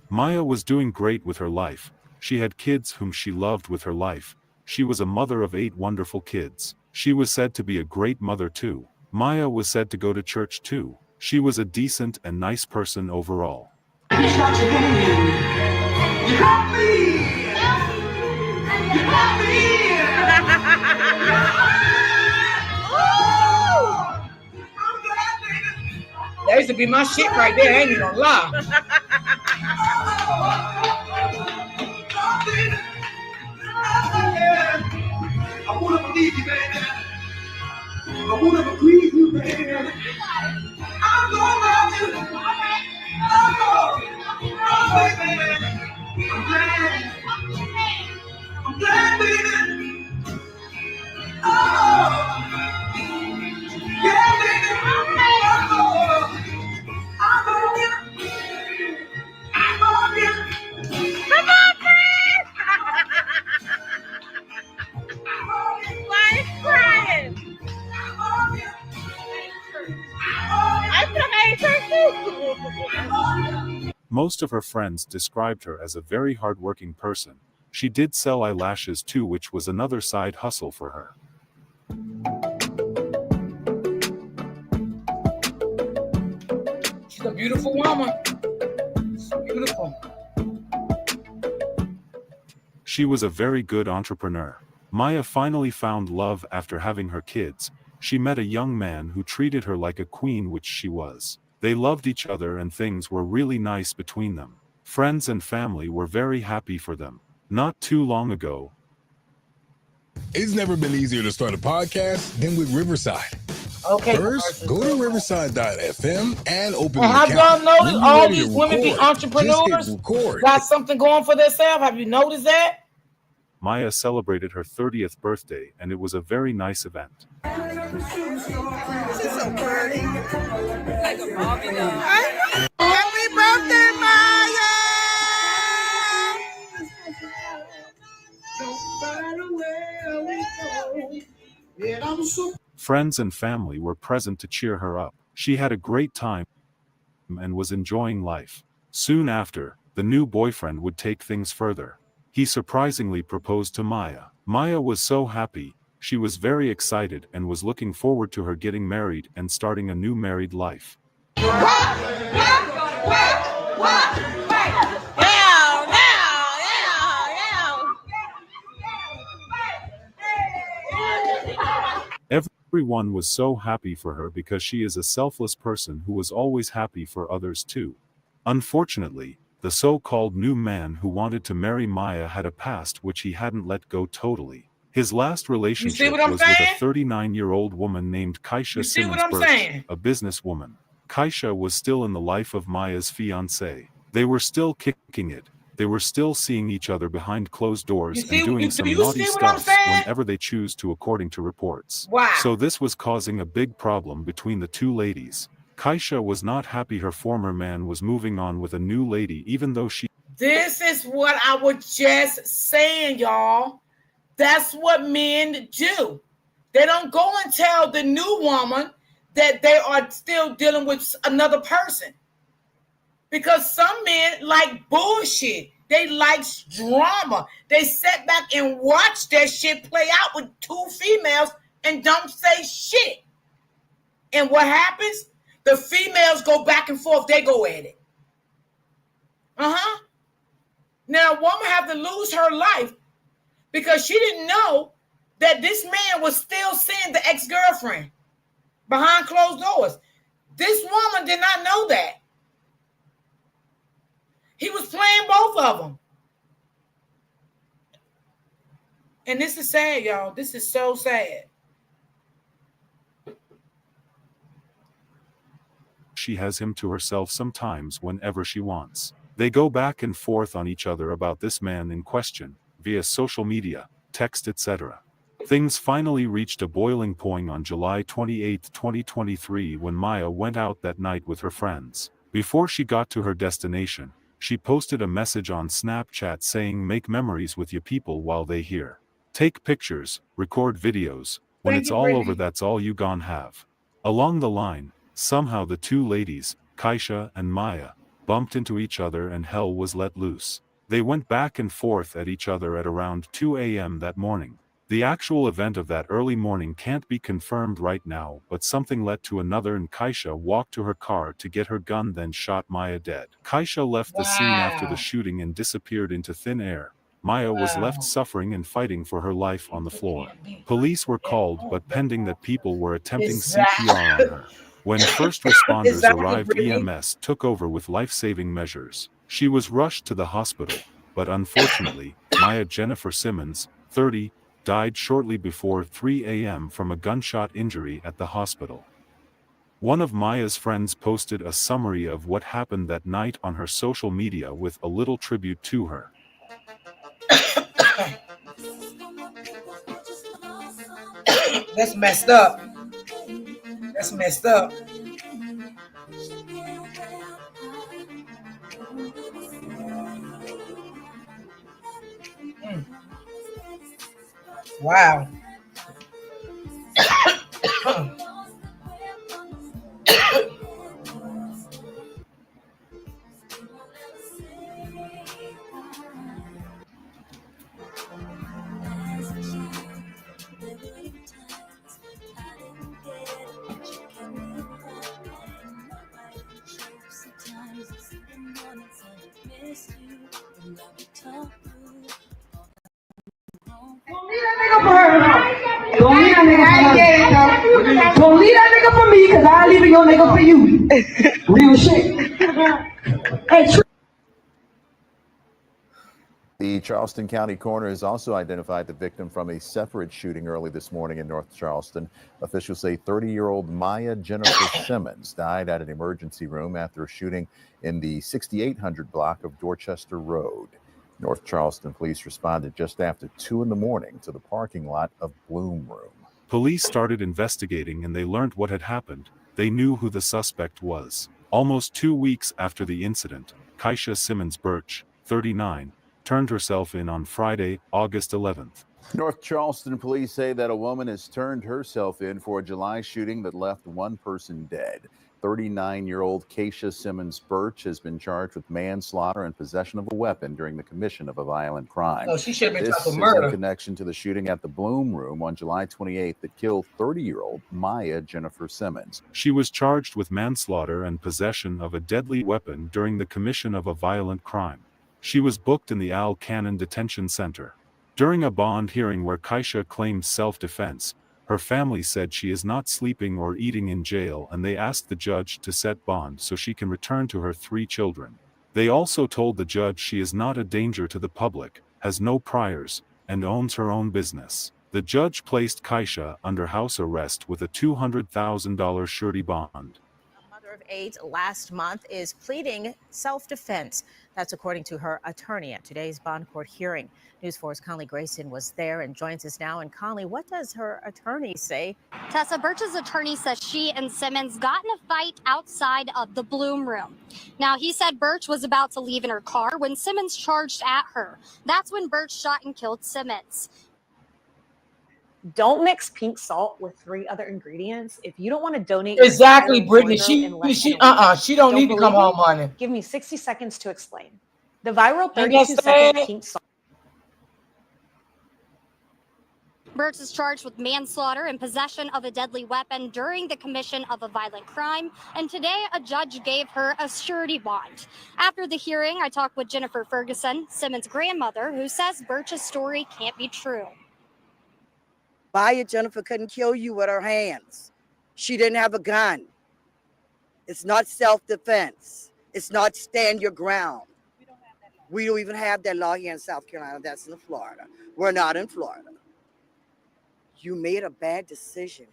Maya was doing great with her life. She had kids whom she loved with her life. She was a mother of 8 wonderful kids. She was said to be a great mother too. Maya was said to go to church too. She was a decent and nice person overall. That used to be my shit right there, I ain't even gonna lie. I wanna believe you, baby. I wanna believe you, baby. I'm gonna love you. Oh, baby. I'm glad. I'm glad, baby. Oh, yeah, baby. Oh, I'm on you. I'm on you. Come on, friend. Why is crying? Most of her friends described her as a very hardworking person. She did sell eyelashes too, which was another side hustle for her. She's a beautiful woman. So beautiful. She was a very good entrepreneur. Maya finally found love after having her kids. She met a young man who treated her like a queen, which she was. They loved each other and things were really nice between them. Friends and family were very happy for them. Not too long ago, it's never been easier to start a podcast than with Riverside. Okay. First, go to riverside.fm and open And an have account. y'all noticed all these record, women be entrepreneurs? Got something going for themselves? Have you noticed that? Maya celebrated her 30th birthday and it was a very nice event. She's so pretty. Like a Barbie doll. Happy birthday, Maya! Friends and family were present to cheer her up. She had a great time and was enjoying life. Soon after, the new boyfriend would take things further. He surprisingly proposed to Maya. Maya was so happy, she was very excited and was looking forward to her getting married and starting a new married life. Everyone was so happy for her because she is a selfless person who was always happy for others too. Unfortunately, the so-called new man who wanted to marry Maya had a past which he hadn't let go totally. His last relationship was with a 39-year-old woman named Kaisha Simmons Birch, a businesswoman. Kaisha was still in the life of Maya's fiancé. They were still kicking it. They were still seeing each other behind closed doors and doing some naughty stuff whenever they choose to, according to reports. Wow. So this was causing a big problem between the two ladies. Kaisha was not happy her former man was moving on with a new lady, even though she... This is what I was just saying, y'all. That's what men do. They don't go and tell the new woman that they are still dealing with another person. Because some men like bullshit. They like drama. They sit back and watch that shit play out with 2 females and don't say shit. And what happens? The females go back and forth. They go at it. Now, a woman have to lose her life because she didn't know that this man was still seeing the ex-girlfriend behind closed doors. This woman did not know that. He was playing both of them. And this is sad, y'all. This is so sad. She has him to herself sometimes whenever she wants. They go back and forth on each other about this man in question, via social media, text, etc. Things finally reached a boiling point on July 28, 2023 when Maya went out that night with her friends. Before she got to her destination, she posted a message on Snapchat saying make memories with your people while they here. Take pictures, record videos, when it's all over that's all you gon' have. Along the line, somehow the two ladies, Kaisha and Maya, bumped into each other and hell was let loose. They went back and forth at each other at around 2 a.m. that morning. The actual event of that early morning can't be confirmed right now, but something led to another and Kaisha walked to her car to get her gun then shot Maya dead. Kaisha left the scene after the shooting and disappeared into thin air. Maya was left suffering and fighting for her life on the floor. Police were called but pending that people were attempting CPR on her. When first responders arrived, EMS took over with life-saving measures. She was rushed to the hospital, but unfortunately, Maya Jennifer Simmons, 30, died shortly before 3 a.m. from a gunshot injury at the hospital. One of Maya's friends posted a summary of what happened that night on her social media with a little tribute to her. That's messed up. That's messed up. Wow. Don't leave that nigga for her. Don't leave that nigga for me, because I'll leave your nigga for you. Real shit. Hey, The Charleston County coroner has also identified the victim from a separate shooting early this morning in North Charleston. Officials say 30-year-old Maya Jennifer Simmons died at an emergency room after a shooting in the 6800 block of Dorchester Road. North Charleston police responded just after 2 in the morning to the parking lot of Bloom Room. Police started investigating and they learned what had happened. They knew who the suspect was. Almost 2 weeks after the incident, Kaisha Simmons Birch, 39, turned herself in on Friday, August 11th. North Charleston police say that a woman has turned herself in for a July shooting that left one person dead. 39-year-old Kaisha Simmons Birch has been charged with manslaughter and possession of a weapon during the commission of a violent crime. Oh, she should have been This charged with is murder. in connection to the shooting at the Bloom Room on July 28th that killed 30-year-old Maya Jennifer Simmons. She was charged with manslaughter and possession of a deadly weapon during the commission of a violent crime. She was booked in the Al Cannon Detention Center. During a bond hearing where Kaisha claimed self-defense, her family said she is not sleeping or eating in jail and they asked the judge to set bond so she can return to her 3 children. They also told the judge she is not a danger to the public, has no priors, and owns her own business. The judge placed Kaisha under house arrest with a $200,000 surety bond. Mother of 8 last month is pleading self-defense. That's according to her attorney at today's bond court hearing. News 4's Conley Grayson was there and joins us now. And Conley, what does her attorney say? Tessa, Birch's attorney says she and Simmons got in a fight outside of the Bloom Room. Now, he said Birch was about to leave in her car when Simmons charged at her. That's when Birch shot and killed Simmons. Don't mix pink salt with 3 other ingredients. If you don't want to donate, exactly, Brittany. She don't need to come home, honey. Give me 60 seconds to explain. The viral 32-second pink salt. Birch is charged with manslaughter and possession of a deadly weapon during the commission of a violent crime. And today, a judge gave her a surety bond. After the hearing, I talked with Jennifer Ferguson, Simmons' grandmother, who says Birch's story can't be true. Maya Jennifer couldn't kill you with her hands. She didn't have a gun. It's not self-defense. It's not stand your ground. We don't even have that law here in South Carolina. That's in Florida. We're not in Florida. You made a bad decision,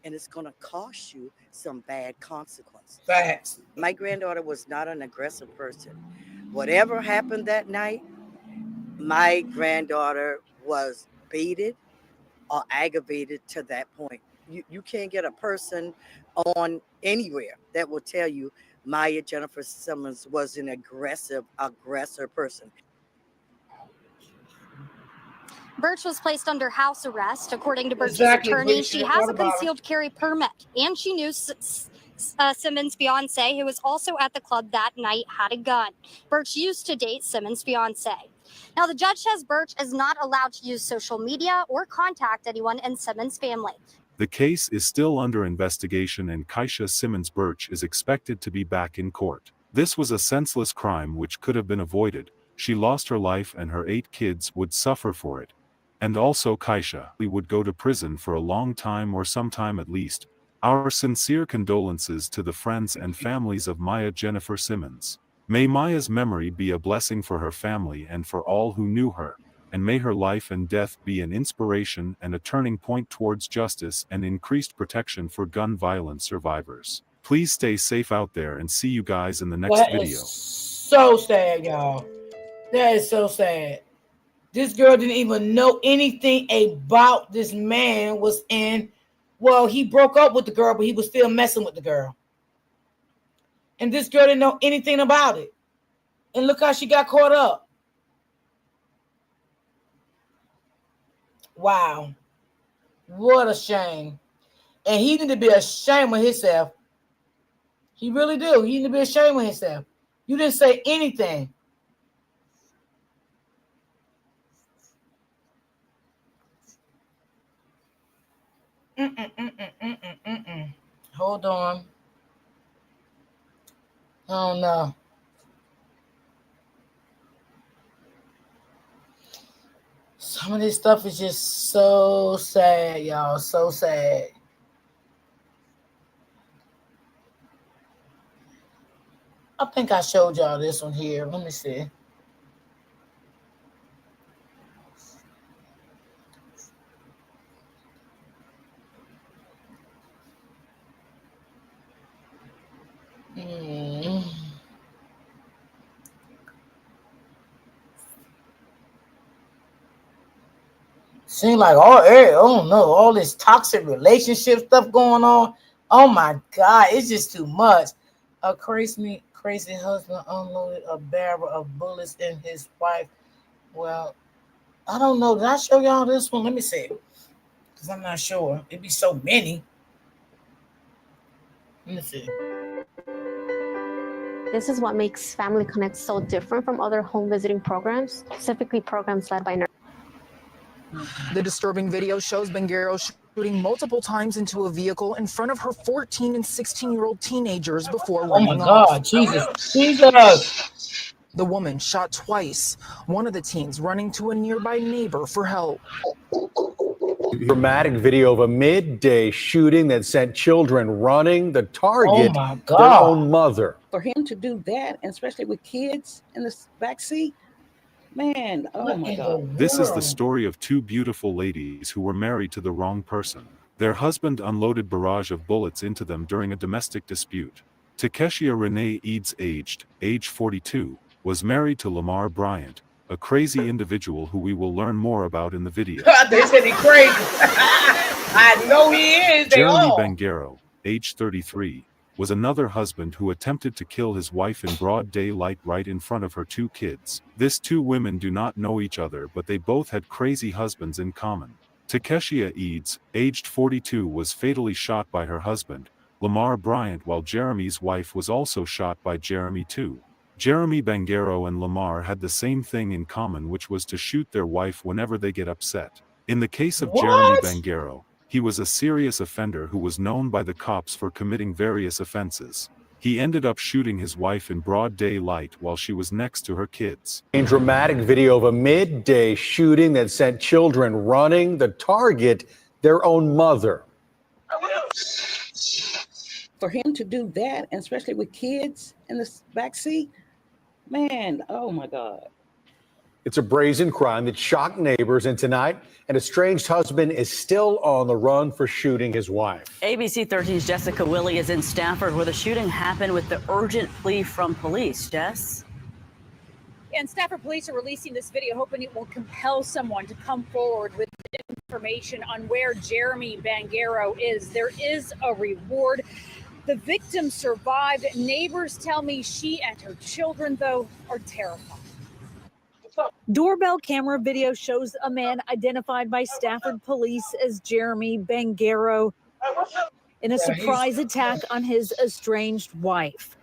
and it's going to cost you some bad consequences. Facts. My granddaughter was not an aggressive person. Whatever happened that night, my granddaughter was baited or aggravated to that point. You can't get a person on anywhere that will tell you Maya Jennifer Simmons was an aggressor person. Birch was placed under house arrest. According to Birch's attorney, she has a concealed carry permit, and she knew Simmons' fiance, who was also at the club that night, had a gun. Birch used to date Simmons' fiance. Now, the judge says Birch is not allowed to use social media or contact anyone in Simmons' family. The case is still under investigation and Keisha Simmons Birch is expected to be back in court. This was a senseless crime which could have been avoided. She lost her life and her 8 kids would suffer for it. And also Keisha would go to prison for a long time or some time at least. Our sincere condolences to the friends and families of Maya Jennifer Simmons. May Maya's memory be a blessing for her family and for all who knew her, and may her life and death be an inspiration and a turning point towards justice and increased protection for gun violence survivors. Please stay safe out there and see you guys in the next video. So sad, y'all. That is so sad. This girl didn't even know anything about this man was in. Well, he broke up with the girl, but he was still messing with the girl. And this girl didn't know anything about it. And look how she got caught up. Wow. What a shame. And he need to be ashamed of himself. He really do. He need to be ashamed of himself. You didn't say anything. Hold on. Oh no. Some of this stuff is just so sad, y'all. So sad. I think I showed y'all this one here. Let me see. Seems like all this toxic relationship stuff going on. Oh my God, it's just too much. A crazy husband unloaded a barrel of bullets in his wife. Well, I don't know. Did I show y'all this one? Let me see. Because I'm not sure. It'd be so many. Let me see. This is what makes Family Connect so different from other home visiting programs, specifically programs led by nurses. The disturbing video shows Banguero shooting multiple times into a vehicle in front of her 14 and 16-year-old teenagers before running off. Oh my God, Jesus. The woman shot twice, one of the teens running to a nearby neighbor for help. Dramatic video of a midday shooting that sent children running, the target, their own mother. For him to do that, and especially with kids in the backseat, man, oh my God. This is the story of 2 beautiful ladies who were married to the wrong person. Their husband unloaded barrage of bullets into them during a domestic dispute. Takeshia Renee Eads, age 42, was married to Lamar Bryant, a crazy individual who we will learn more about in the video. They said he's crazy. I know he is. Jeremy Banguero, age 33, was another husband who attempted to kill his wife in broad daylight right in front of her 2 kids. These 2 women do not know each other, but they both had crazy husbands in common. Takeshia Eads, aged 42, was fatally shot by her husband, Lamar Bryant, while Jeremy's wife was also shot by Jeremy too. Jeremy Banguero and Lamar had the same thing in common, which was to shoot their wife whenever they get upset. In the case of Jeremy Banguero, he was a serious offender who was known by the cops for committing various offenses. He ended up shooting his wife in broad daylight while she was next to her kids. A dramatic video of a midday shooting that sent children running, the target, their own mother. For him to do that, and especially with kids in the back seat, man, oh my God. It's a brazen crime that shocked neighbors, and tonight, an estranged husband is still on the run for shooting his wife. ABC 13's Jessica Willey is in Stafford, where the shooting happened with the urgent plea from police. Jess? And Stafford police are releasing this video, hoping it will compel someone to come forward with information on where Jeremy Bangero is. There is a reward. The victim survived. Neighbors tell me she and her children, though, are terrified. Doorbell camera video shows a man identified by Stafford police as Jeremy Bangero in a surprise attack on his estranged wife.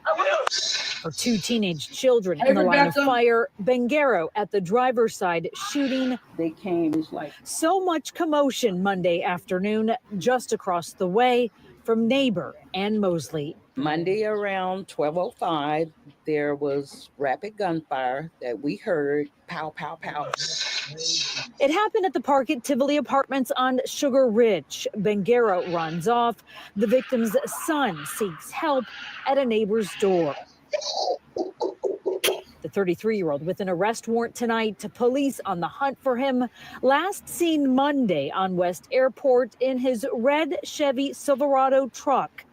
Her 2 teenage children in the line of fire, Bangero at the driver's side shooting. They came, it's like So much commotion Monday afternoon just across the way from neighbor Ann Mosley. Monday around 12:05, there was rapid gunfire that we heard, pow, pow, pow. It happened at the park at Tivoli Apartments on Sugar Ridge. Bangero runs off. The victim's son seeks help at a neighbor's door. The 33-year-old with an arrest warrant tonight. Police on the hunt for him. Last seen Monday on West Airport in his red Chevy Silverado truck.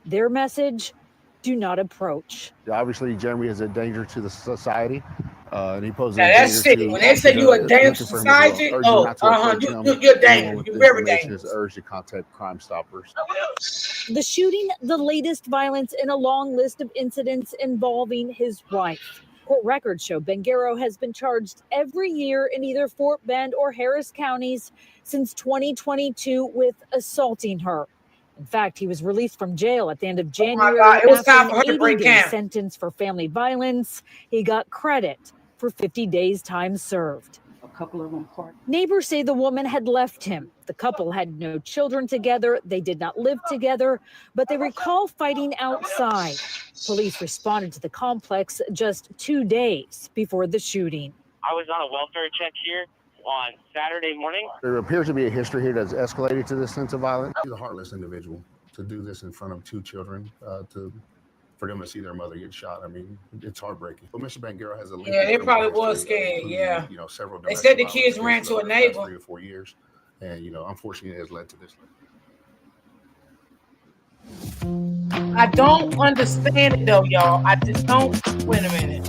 Their message, do not approach. Obviously, Jeremy is a danger to the society. And he poses Now a that's danger it. to When they say you a danger to society, you're dangerous. You're very dangerous. Urge to contact Crime Stoppers. The shooting, the latest violence in a long list of incidents involving his wife. Court records show Bangero has been charged every year in either Fort Bend or Harris counties since 2022 with assaulting her. In fact, he was released from jail at the end of January It was after time for her an to break 80-day camp. sentence for family violence. He got credit for 50 days time served. A couple of them parked. Neighbors say the woman had left him. The couple had no children together. They did not live together, but they recall fighting outside. Police responded to the complex just 2 days before the shooting. I was on a welfare check here on Saturday morning. There appears to be a history here that's escalated to this sense of violence. He's a heartless individual to do this in front of 2 children, for them to see their mother get shot. I mean, it's heartbreaking. But Mr. Bangero has a Yeah, they probably was scared. Yeah. Several They said the kids ran to a neighbor. 3 or 4 years. And, unfortunately, it has led to this. I don't understand it though, y'all. I just don't. Wait a minute.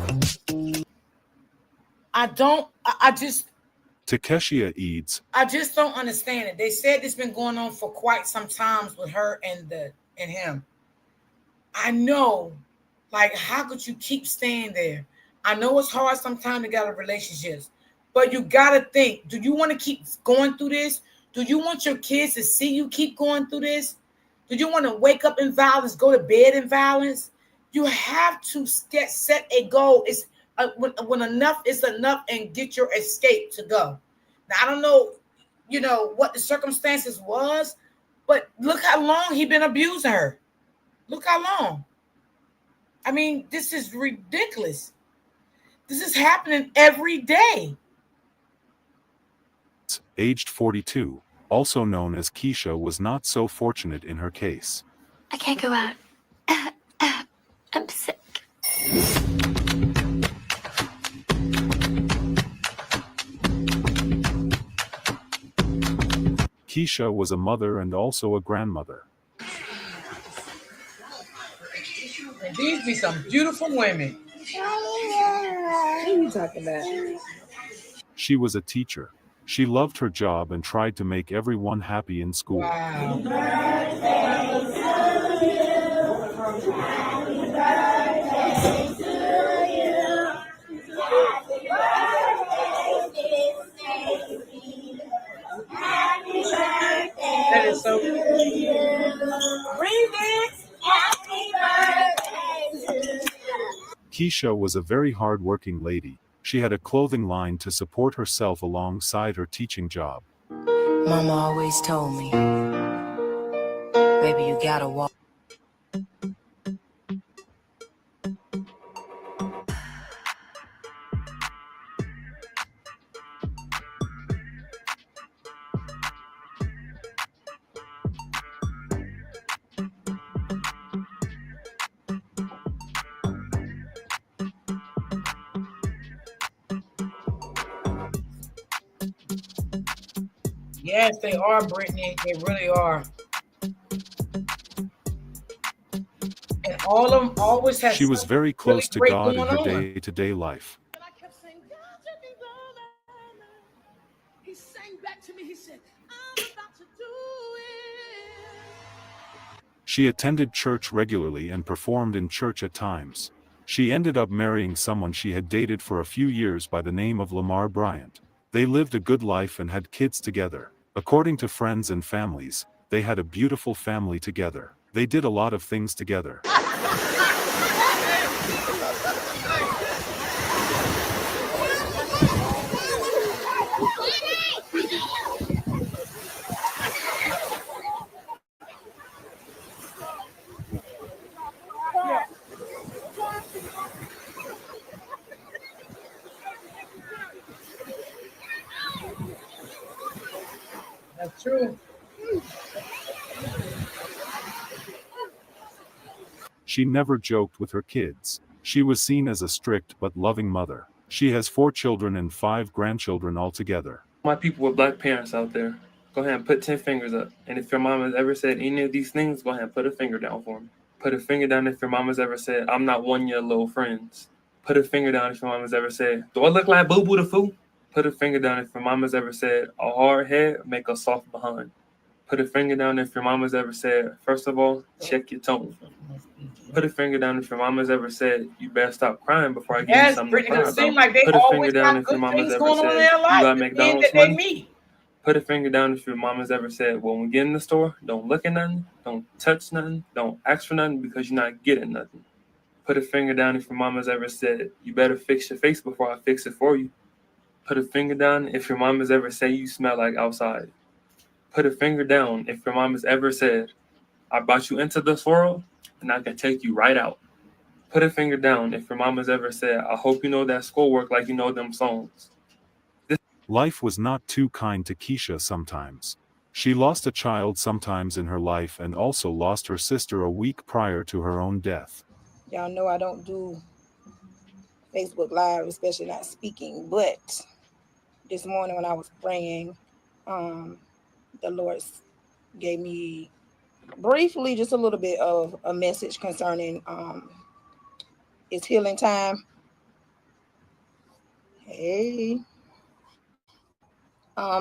Takeshia Eads, I just don't understand it. They said it's been going on for quite some time with her and him. I know, like, how could you keep staying there? I know it's hard sometimes to get out of relationships, but you gotta think: do you want to keep going through this? Do you want your kids to see you keep going through this? Do you want to wake up in violence, go to bed in violence? You have to set a goal. It's when enough is enough, and get your escape to go. Now I don't know, what the circumstances was, but look how long he been abusing her. Look how long. I mean, this is ridiculous. This is happening every day. aged 42, also known as Keisha, was not so fortunate in her case. I can't go out. I'm sick. Keisha was a mother and also a grandmother. And these be some beautiful women. What are you talking about? She was a teacher. She loved her job and tried to make everyone happy in school. Wow. That is so good. Keisha was a very hard-working lady. She had a clothing line to support herself alongside her teaching job. Mama always told me, baby, you gotta walk. Yes, they are, Brittany. They really are. And all of them always have She was something very really close to great God in going her on. day-to-day life. He sang back to me. He said, I'm about to do it. She attended church regularly and performed in church at times. She ended up marrying someone she had dated for a few years by the name of Lamar Bryant. They lived a good life and had kids together. According to friends and families, they had a beautiful family together. They did a lot of things together. That's true. She never joked with her kids. She was seen as a strict but loving mother. She has 4 children and 5 grandchildren altogether. My people with black parents out there, go ahead and put 10 fingers up. And if your mom has ever said any of these things, go ahead and put a finger down for me. Put a finger down if your mom has ever said, I'm not one of your little friends. Put a finger down if your mom has ever said, do I look like Boo Boo the Foo? Put a finger down if your mom has ever said, a hard head make a soft behind. Put a finger down if your mom has ever said, first of all, check your tone. Put a finger down if your mom has ever said, you better stop crying before I give you something to Brittany, cry it seems about. like they Put a finger always down got if your good mom has things ever going on in said, their you life. got The men McDonald's that they money. meet. Put a finger down if your mom has ever said, when we get in the store, don't look at nothing, don't touch nothing, don't ask for nothing because you're not getting nothing. Put a finger down if your mom has ever said, you better fix your face before I fix it for you. Put a finger down if your mom has ever said you smell like outside. Put a finger down if your mom has ever said, I brought you into this world and I can take you right out. Put a finger down if your mom has ever said, I hope you know that schoolwork like you know them songs. Life was not too kind to Keisha sometimes. She lost a child sometimes in her life and also lost her sister a week prior to her own death. Y'all know I don't do Facebook Live, especially not speaking, but this morning when I was praying, the Lord gave me briefly just a little bit of a message concerning it's healing time. Hey.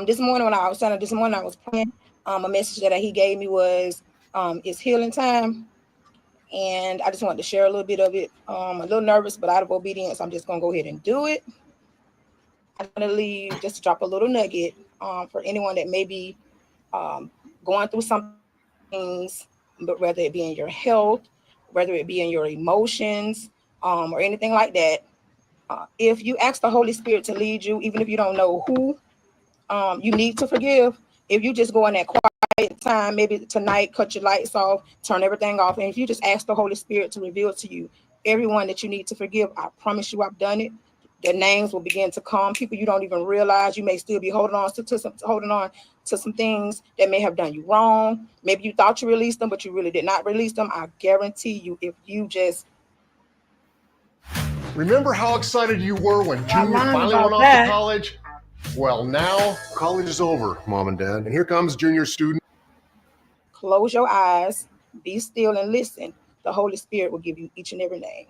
This morning when I was praying, a message that he gave me was it's healing time. And I just wanted to share a little bit of it. A little nervous, but out of obedience, I'm just gonna go ahead and do it. I'm gonna leave just to drop a little nugget for anyone that may be going through some things, but whether it be in your health, whether it be in your emotions, or anything like that. If you ask the Holy Spirit to lead you, even if you don't know who you need to forgive, if you just go in that quiet time, maybe tonight, cut your lights off, turn everything off, and if you just ask the Holy Spirit to reveal to you everyone that you need to forgive, I promise you I've done it. Their names will begin to come. People you don't even realize. You may still be holding on to some things that may have done you wrong. Maybe you thought you released them, but you really did not release them. I guarantee you, if you just remember how excited you were when Junior finally went off to college? Well, now college is over, Mom and Dad, and here comes Junior student. close your eyes, be still, and listen. The Holy Spirit will give you each and every name.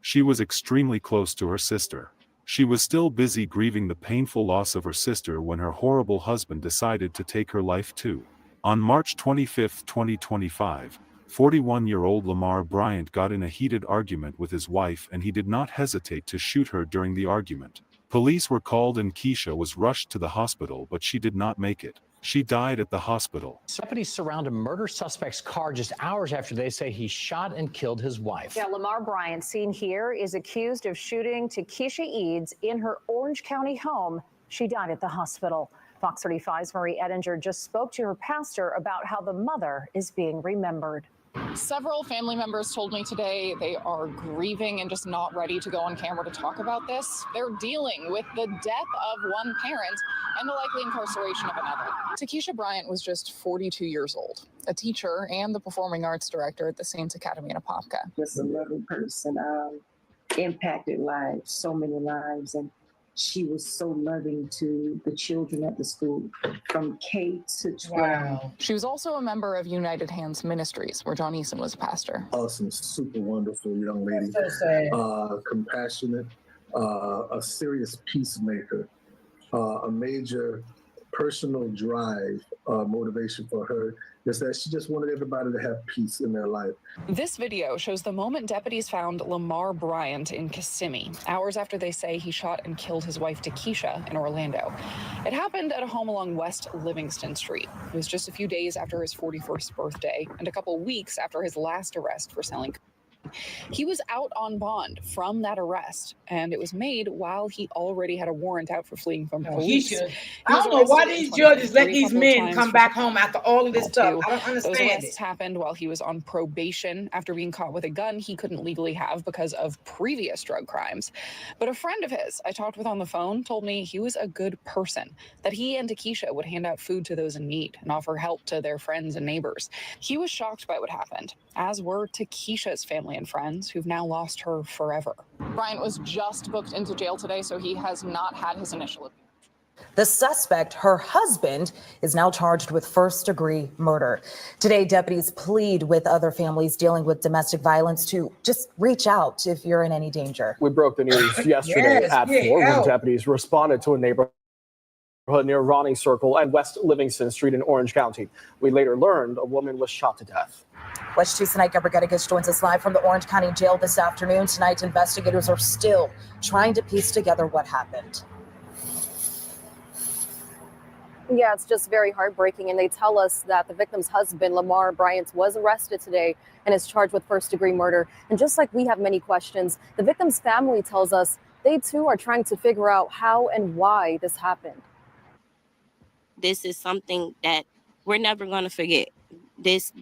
She was extremely close to her sister. She was still busy grieving the painful loss of her sister when her horrible husband decided to take her life too. On March 25, 2025, 41-year-old Lamar Bryant got in a heated argument with his wife and he did not hesitate to shoot her during the argument. Police were called and Keisha was rushed to the hospital, but she did not make it. She died at the hospital. Deputies surround a murder suspect's car just hours after they say he shot and killed his wife. Yeah, Lamar Bryant, seen here, is accused of shooting Takesha Eads in her Orange County home. She died at the hospital. Fox 35's Marie Edinger just spoke to her pastor about how the mother is being remembered. Several family members told me today they are grieving and just not ready to go on camera to talk about this. They're dealing with the death of one parent and the likely incarceration of another. Takesha Bryant was just 42 years old, a teacher and the performing arts director at the Saints Academy in Apopka. Just a loving person, impacted lives, so many lives, and She was so loving to the children at the school, from K to 12. Wow. She was also a member of United Hands Ministries, where John Eason was a pastor. Awesome, super wonderful young lady. So sad. Compassionate, a serious peacemaker, a major personal drive, motivation for her is that she just wanted everybody to have peace in their life. This video shows the moment deputies found Lamar Bryant in Kissimmee, hours after they say he shot and killed his wife, Takesha, in Orlando. It happened at a home along West Livingston Street. It was just a few days after his 41st birthday and a couple weeks after his last arrest for selling. He was out on bond from that arrest, and it was made while he already had a warrant out for fleeing from police. He should. I don't know why these judges let these men come back home after all of this stuff. I don't understand Those it. arrests happened while he was on probation after being caught with a gun he couldn't legally have because of previous drug crimes. But a friend of his I talked with on the phone told me he was a good person, that he and Takesha would hand out food to those in need and offer help to their friends and neighbors. He was shocked by what happened, as were Takesha's family and friends who've now lost her forever. Bryant was just booked into jail today, so he has not had his initial appearance. The suspect, her husband, is now charged with first-degree murder. Today, deputies plead with other families dealing with domestic violence to just reach out if you're in any danger. We broke the news yesterday at 4 when deputies responded to a neighborhood near Ronnie Circle and West Livingston Street in Orange County. We later learned a woman was shot to death. West 2's Tonight Gabrigadakis joins us live from the Orange County Jail this afternoon. Tonight, investigators are still trying to piece together what happened. Yeah, it's just very heartbreaking. And they tell us that the victim's husband, Lamar Bryant, was arrested today and is charged with first-degree murder. And just like we have many questions, the victim's family tells us they too are trying to figure out how and why this happened. This is something that we're never going to forget. This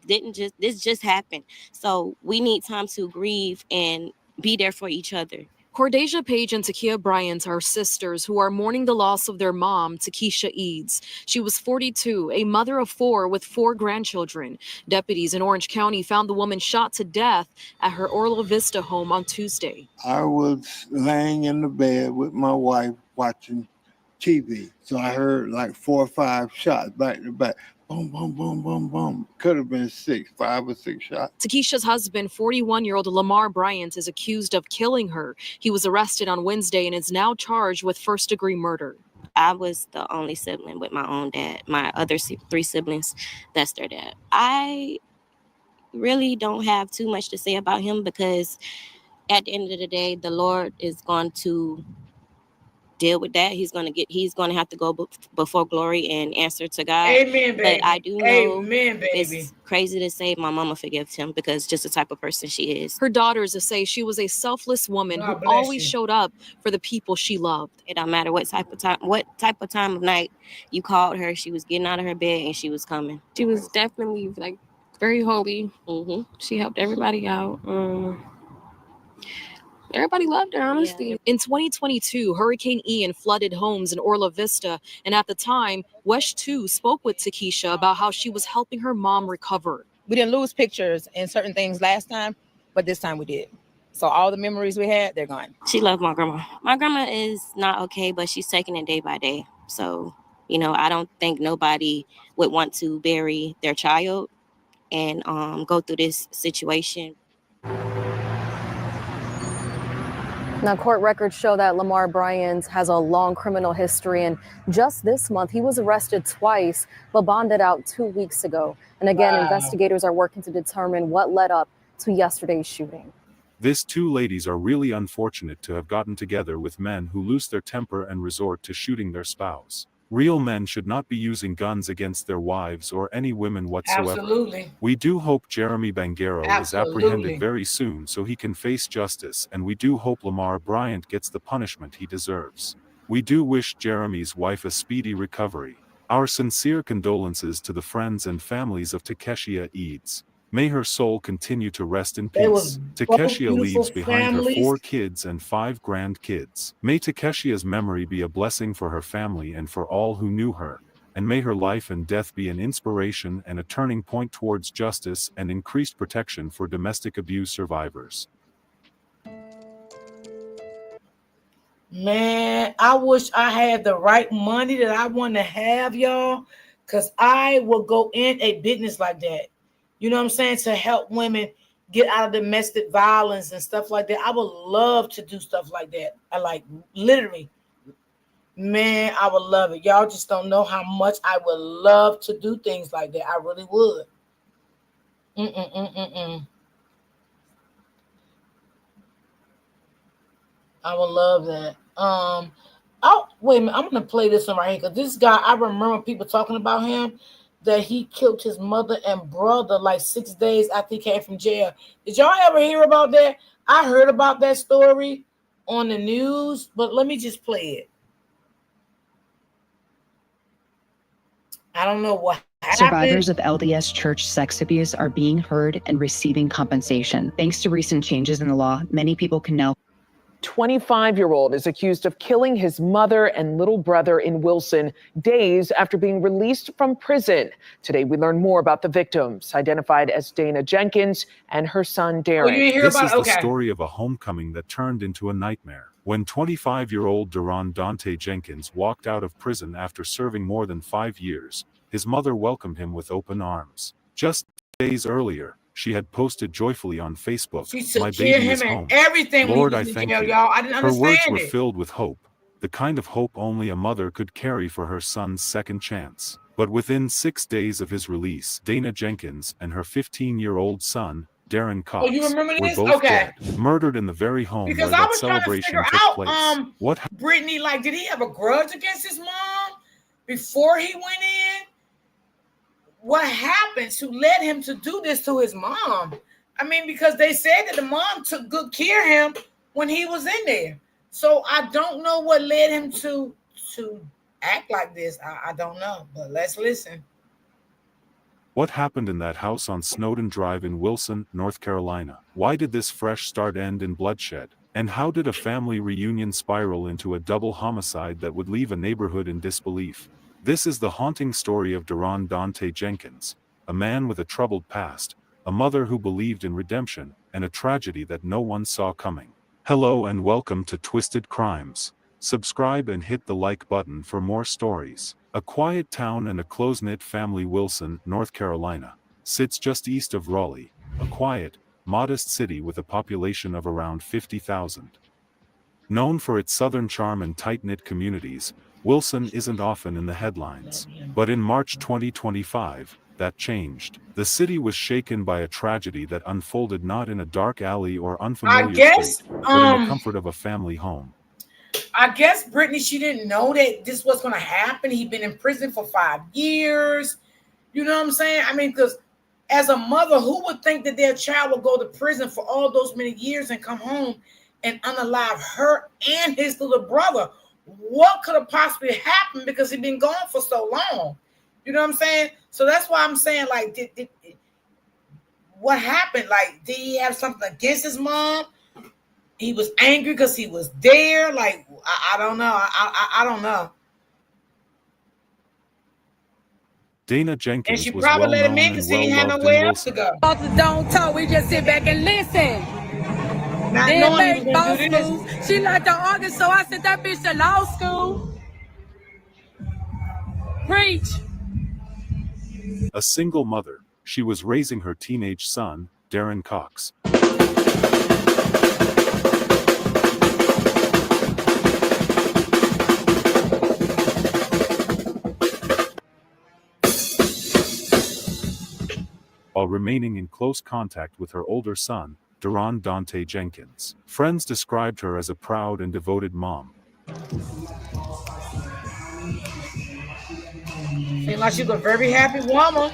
just happened. So we need time to grieve and be there for each other. Cordasia Page and Takia Bryant are sisters who are mourning the loss of their mom, Takesha Eads. She was 42, a mother of 4 with 4 grandchildren. Deputies in Orange County found the woman shot to death at her Orla Vista home on Tuesday. I was laying in the bed with my wife watching TV. So I heard like 4 or 5 shots back to back. Boom, boom, boom, boom, boom. Could have been 5 or 6 shots. Takesha's husband, 41-year-old Lamar Bryant, is accused of killing her. He was arrested on Wednesday and is now charged with first-degree murder. I was the only sibling with my own dad. My other 3 siblings, that's their dad. I really don't have too much to say about him because at the end of the day, the Lord is going to deal with that. He's going to have to go before glory and answer to God. Amen, baby. But I do know it's crazy to say my mama forgives him because just the type of person she is. Her daughters say she was a selfless woman who always showed up for the people she loved. It don't matter what type of time of night you called her, she was getting out of her bed and she was coming. She was definitely like very holy. She helped everybody out. Everybody loved her, honestly. Yeah. In 2022, Hurricane Ian flooded homes in Orla Vista, and at the time, Wesh 2 spoke with Takesha about how she was helping her mom recover. We didn't lose pictures and certain things last time, but this time we did. So all the memories we had, they're gone. She loved my grandma. My grandma is not okay, but she's taking it day by day. So, I don't think nobody would want to bury their child and go through this situation. Now, court records show that Lamar Bryant has a long criminal history, and just this month, he was arrested twice, but bonded out 2 weeks ago. And again, investigators are working to determine what led up to yesterday's shooting. These 2 ladies are really unfortunate to have gotten together with men who lose their temper and resort to shooting their spouse. Real men should not be using guns against their wives or any women whatsoever. Absolutely. We do hope Jeremy Bangero is apprehended very soon so he can face justice, and we do hope Lamar Bryant gets the punishment he deserves. We do wish Jeremy's wife a speedy recovery. Our sincere condolences to the friends and families of Takesha Eads. May her soul continue to rest in peace. Takesha leaves behind her 4 kids and 5 grandkids. May Takesha's memory be a blessing for her family and for all who knew her, and may her life and death be an inspiration and a turning point towards justice and increased protection for domestic abuse survivors. Man, I wish I had the right money that I want to have, y'all, because I will go in a business like that. You know what I'm saying? To help women get out of domestic violence and stuff like that. I would love to do stuff like that. I like literally, man, I would love it. Y'all just don't know how much I would love to do things like that. I really would. I would love that. Oh, wait a minute. I'm gonna play this one right here because this guy, I remember people talking about him that he killed his mother and brother like 6 days after he came from jail. Did y'all ever hear about that? I heard about that story on the news, but let me just play it. I don't know what happened. Survivors of LDS church sex abuse are being heard and receiving compensation. Thanks to recent changes in the law, many people can now. 25-year-old is accused of killing his mother and little brother in Wilson days after being released from prison. Today, we learn more about the victims, identified as Dana Jenkins and her son, Darren. This is the story of a homecoming that turned into a nightmare. When 25-year-old Deron Dante Jenkins walked out of prison after serving more than 5 years, his mother welcomed him with open arms. Just days earlier, she had posted joyfully on Facebook, "My baby is home. Everything Lord, I thank you." y'all. I didn't Her words understand were it. filled with hope, the kind of hope only a mother could carry for her son's second chance. But within 6 days of his release, Dana Jenkins and her 15-year-old son, Darren Cox, you remember were this? both Okay. dead, murdered in the very home Because where I that was trying to celebration figure took out, place. What Brittany, like, did he have a grudge against his mom before he went in? What happened to led him to do this to his mom? I mean, because they said that the mom took good care of him when he was in there. So I don't know what led him to act like this. I don't know, but let's listen. What happened in that house on Snowden Drive in Wilson, North Carolina? Why did this fresh start end in bloodshed? And how did a family reunion spiral into a double homicide that would leave a neighborhood in disbelief? This is the haunting story of Deron Dante Jenkins, a man with a troubled past, a mother who believed in redemption, and a tragedy that no one saw coming. Hello and welcome to Twisted Crimes. Subscribe and hit the like button for more stories. A quiet town and a close-knit family. Wilson, North Carolina, sits just east of Raleigh, a quiet, modest city with a population of around 50,000. Known for its southern charm and tight-knit communities, Wilson isn't often in the headlines. But in March 2025, that changed. The city was shaken by a tragedy that unfolded not in a dark alley or unfamiliar street, but in the comfort of a family home. I guess Brittany, she didn't know that this was going to happen. He'd been in prison for 5 years. You know what I'm saying? I mean, because as a mother, who would think that their child would go to prison for all those many years and come home and unalive her and his little brother? What could have possibly happened because he'd been gone for so long? You know what I'm saying? So that's why I'm saying, like, what happened? Like, did he have something against his mom? He was angry because he was there. Like, I don't know. I don't know. Dana Jenkins and she was probably well let him known in and because he well didn't have loved nowhere in else to Wilson. go. Don't talk. We just sit back and listen. Not Then knowing he make was gonna both do this. moves. She like to argue, so I sent that bitch to law school. Preach. A single mother, she was raising her teenage son, Darren Cox. While remaining in close contact with her older son, Deron Dante Jenkins. Friends described her as a proud and devoted mom. Seemed like she was a very happy woman.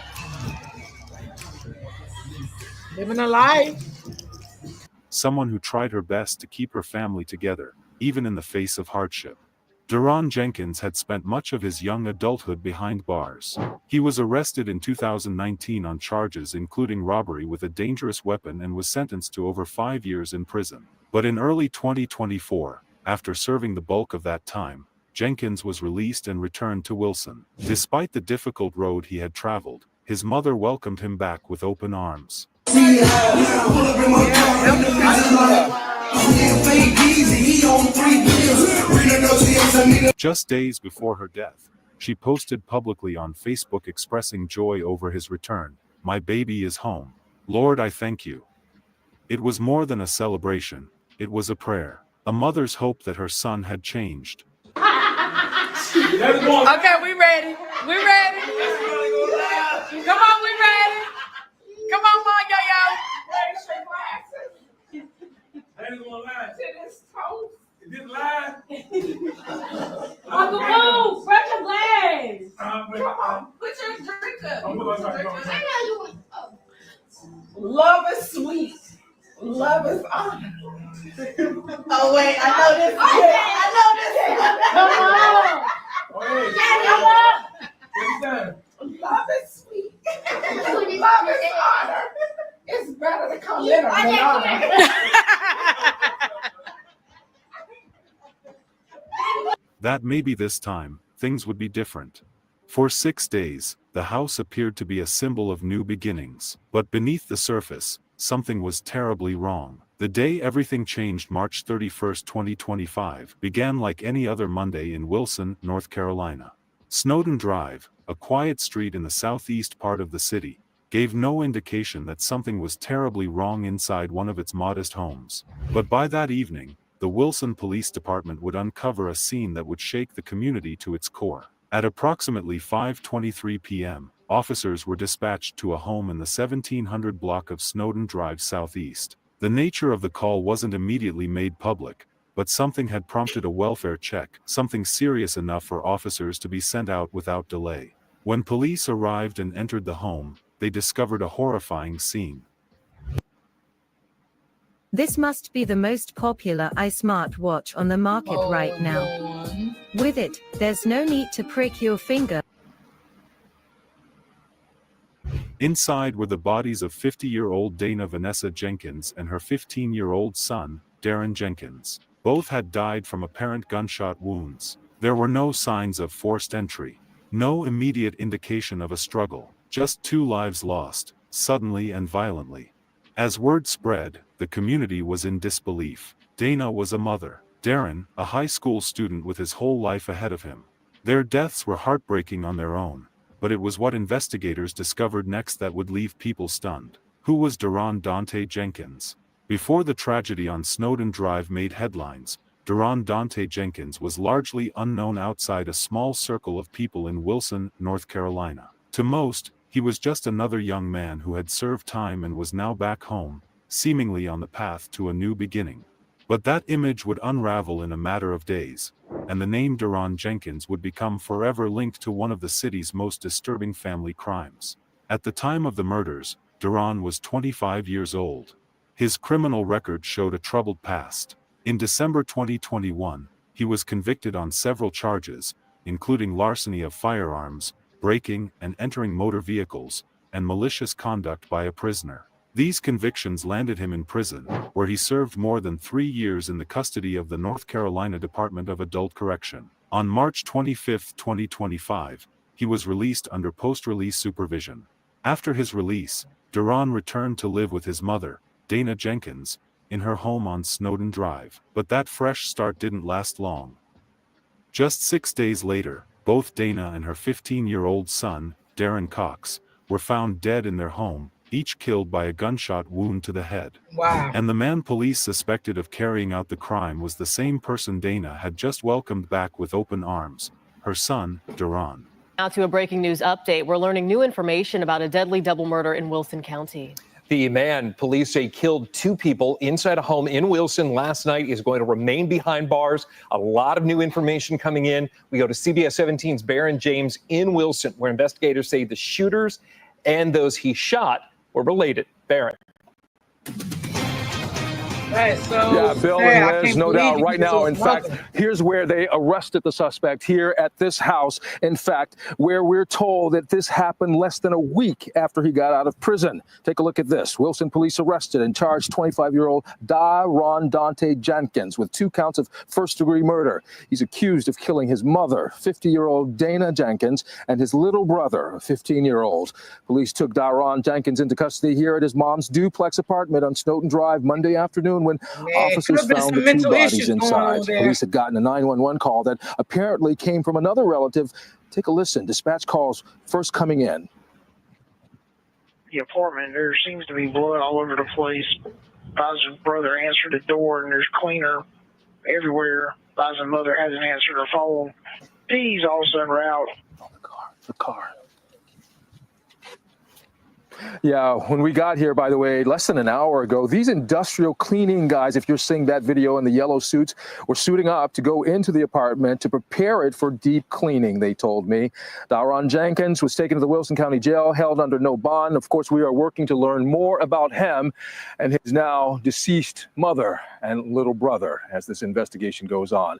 Living a life. Someone who tried her best to keep her family together, even in the face of hardship. Deron Jenkins had spent much of his young adulthood behind bars. He was arrested in 2019 on charges including robbery with a dangerous weapon and was sentenced to over 5 years in prison. But in early 2024, after serving the bulk of that time, Jenkins was released and returned to Wilson. Despite the difficult road he had traveled, his mother welcomed him back with open arms. He on 3 pills. Just days before her death, she posted publicly on Facebook expressing joy over his return. "My baby is home. Lord, I thank you." It was more than a celebration, it was a prayer, a mother's hope that her son had changed. Okay, we ready. We ready. Come on, we ready. Come on, yo-yo. Is this live? Uncle Boo, break your legs. Come on, put your drink up. Love is sweet. Love is honor. Oh wait, I know this. Come on. Come on. Love is sweet. Love is honor. It's better to come in than honor. That maybe this time, things would be different. For 6 days, the house appeared to be a symbol of new beginnings. But beneath the surface, something was terribly wrong. The day everything changed, March 31, 2025, began like any other Monday in Wilson, North Carolina. Snowden Drive, a quiet street in the southeast part of the city, gave no indication that something was terribly wrong inside one of its modest homes. But by that evening, the Wilson Police Department would uncover a scene that would shake the community to its core. At approximately 5:23 p.m., officers were dispatched to a home in the 1700 block of Snowden Drive Southeast. The nature of the call wasn't immediately made public, but something had prompted a welfare check, something serious enough for officers to be sent out without delay. When police arrived and entered the home, they discovered a horrifying scene. This must be the most popular iSmartwatch on the market right now. With it, there's no need to prick your finger. Inside were the bodies of 50-year-old Dana Vanessa Jenkins and her 15-year-old son, Darren Jenkins. Both had died from apparent gunshot wounds. There were no signs of forced entry. No immediate indication of a struggle. Just 2 lives lost, suddenly and violently. As word spread, the community was in disbelief. Dana was a mother. Darren, a high school student with his whole life ahead of him. Their deaths were heartbreaking on their own, but it was what investigators discovered next that would leave people stunned. Who was Daron Dante Jenkins? Before the tragedy on Snowden Drive made headlines, Daron Dante Jenkins was largely unknown outside a small circle of people in Wilson, North Carolina. To most, he was just another young man who had served time and was now back home, seemingly on the path to a new beginning. But that image would unravel in a matter of days, and the name Daron Jenkins would become forever linked to one of the city's most disturbing family crimes. At the time of the murders, Daron was 25 years old. His criminal record showed a troubled past. In December 2021, he was convicted on several charges, including larceny of firearms, breaking and entering motor vehicles, and malicious conduct by a prisoner. These convictions landed him in prison, where he served more than 3 years in the custody of the North Carolina Department of Adult Correction. On March 25, 2025, he was released under post-release supervision. After his release, Daron returned to live with his mother, Dana Jenkins, in her home on Snowden Drive. But that fresh start didn't last long. Just 6 days later, both Dana and her 15-year-old son, Darren Cox, were found dead in their home, each killed by a gunshot wound to the head. Wow. And the man police suspected of carrying out the crime was the same person Dana had just welcomed back with open arms, her son, Daron. Now to a breaking news update. We're learning new information about a deadly double murder in Wilson County. The man police say killed 2 people inside a home in Wilson last night is going to remain behind bars. A lot of new information coming in. We go to CBS 17's Baron James in Wilson, where investigators say the shooters and those he shot were related. Baron. Yeah, Bill and Liz, no doubt right now. In fact, here's where they arrested the suspect, here at this house. In fact, where we're told that this happened less than a week after he got out of prison. Take a look at this. Wilson police arrested and charged 25-year-old Daron Dante Jenkins with 2 counts of first-degree murder. He's accused of killing his mother, 50-year-old Dana Jenkins, and his little brother, a 15-year-old. Police took Daron Jenkins into custody here at his mom's duplex apartment on Snowden Drive Monday afternoon, when officers found the two bodies inside. Police had gotten a 911 call that apparently came from another relative. Take a listen. Dispatch calls first coming in. The apartment, there seems to be blood all over the place. Biden's brother answered the door, and there's cleaner everywhere. Biden's mother hasn't answered her phone. He's all of a sudden out. Oh, the car. Yeah, when we got here, by the way, less than an hour ago, these industrial cleaning guys, if you're seeing that video in the yellow suits, were suiting up to go into the apartment to prepare it for deep cleaning, they told me. Daron Jenkins was taken to the Wilson County Jail, held under no bond. Of course, we are working to learn more about him and his now deceased mother and little brother as this investigation goes on.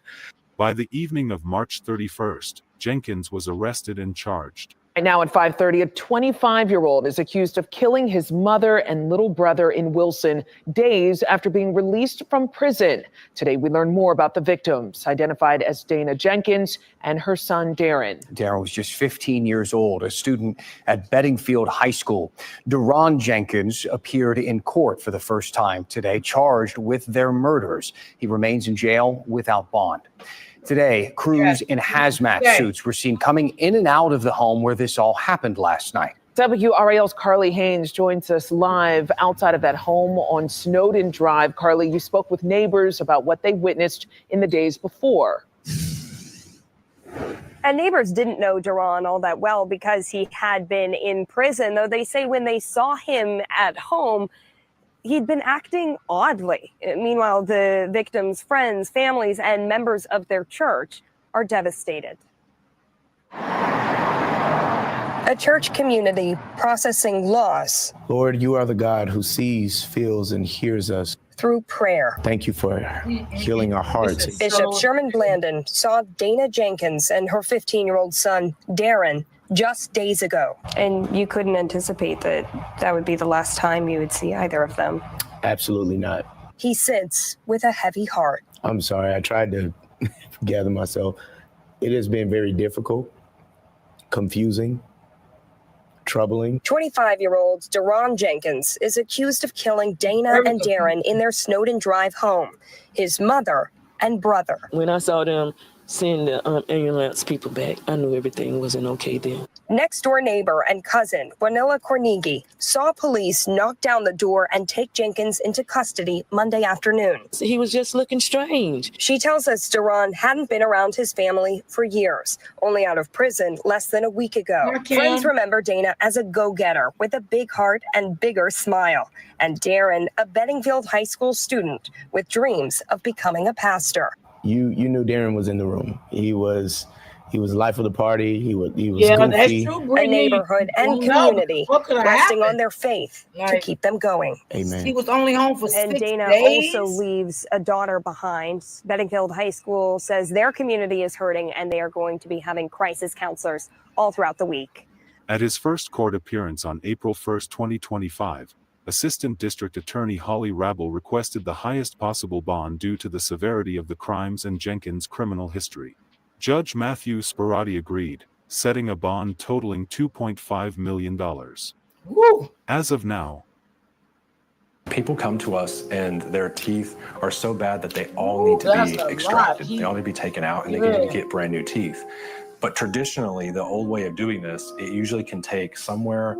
By the evening of March 31st, Jenkins was arrested and charged. Right now at 5:30, a 25-year-old is accused of killing his mother and little brother in Wilson days after being released from prison. Today, we learn more about the victims, identified as Dana Jenkins and her son, Darren. Darren was just 15 years old, a student at Bedingfield High School. Daron Jenkins appeared in court for the first time today, charged with their murders. He remains in jail without bond. Today, crews in hazmat suits were seen coming in and out of the home where this all happened last night. WRAL's Carly Haynes joins us live outside of that home on Snowden Drive. Carly, you spoke with neighbors about what they witnessed in the days before. And neighbors didn't know Daron all that well because he had been in prison, though they say when they saw him at home, he'd been acting oddly. Meanwhile, the victims' friends, families, and members of their church are devastated. A church community processing loss. Lord, you are the God who sees, feels, and hears us. Through prayer. Thank you for healing our hearts. Bishop Sherman Blandon saw Dana Jenkins and her 15-year-old son, Darren, just days ago. And you couldn't anticipate that that would be the last time you would see either of them. Absolutely not. He sits with a heavy heart. I'm sorry. I tried to gather myself. It has been very difficult, confusing, troubling. 25-year-old Daron Jenkins is accused of killing Dana and Darren in their Snowden Drive home, his mother and brother. When I saw them send the ambulance people back, I knew everything wasn't okay then. Next door neighbor and cousin, Wanilla Cornigi, saw police knock down the door and take Jenkins into custody Monday afternoon. He was just looking strange. She tells us Daron hadn't been around his family for years, only out of prison less than a week ago. Friends remember Dana as a go-getter with a big heart and bigger smile, and Darren, a Bedingfield High School student with dreams of becoming a pastor. You knew Darren was in the room. He was life of the party. He was goofy. That's true, a neighborhood and community resting on their faith to keep them going. Amen. He was only home for 6 days. And Dana also leaves a daughter behind. Bedingfield High School says their community is hurting and they are going to be having crisis counselors all throughout the week. At his first court appearance on April 1, 2025, Assistant District Attorney Holly Rabel requested the highest possible bond due to the severity of the crimes and Jenkins' criminal history. Judge Matthew Sperati agreed, setting a bond totaling $2.5 million. Woo. As of now, people come to us and their teeth are so bad that they all need to be extracted. They all need to be taken out and they need to get brand new teeth. But traditionally, the old way of doing this, it usually can take somewhere.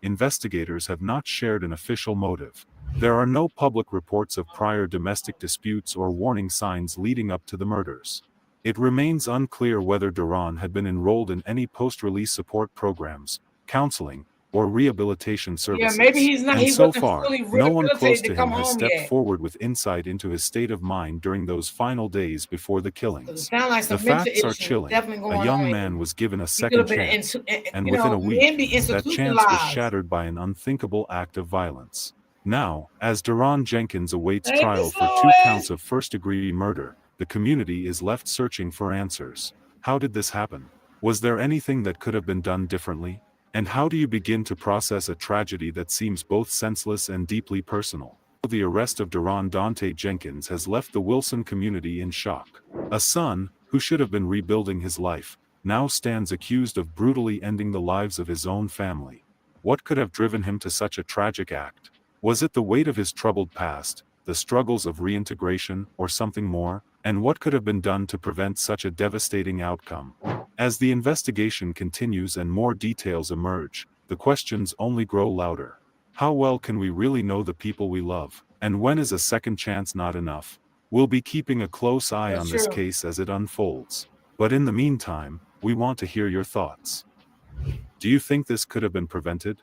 Investigators have not shared an official motive. There are no public reports of prior domestic disputes or warning signs leading up to the murders. It remains unclear whether Daron had been enrolled in any post-release support programs, counseling, or rehabilitation services. Yeah, maybe he's not. And He so wasn't far, fully no one close rehabilitated to to come him has home stepped yet. forward with insight into his state of mind during those final days before the killings. sound like The some mental facts are issues chilling. definitely going A young on. man was given a He second could have been chance, and and you within know, a week, men be that chance was institutionalized. shattered by an unthinkable act of violence. Now, as Daron Jenkins awaits Thank you, trial for 2 Lois. counts of first-degree murder, the community is left searching for answers. How did this happen? Was there anything that could have been done differently? And how do you begin to process a tragedy that seems both senseless and deeply personal? The arrest of Daron Dante Jenkins has left the Wilson community in shock. A son, who should have been rebuilding his life, now stands accused of brutally ending the lives of his own family. What could have driven him to such a tragic act? Was it the weight of his troubled past, the struggles of reintegration, or something more? And what could have been done to prevent such a devastating outcome? As the investigation continues and more details emerge, the questions only grow louder. How well can we really know the people we love? And when is a second chance not enough? We'll be keeping a close eye on this case as it unfolds. But in the meantime, we want to hear your thoughts. Do you think this could have been prevented?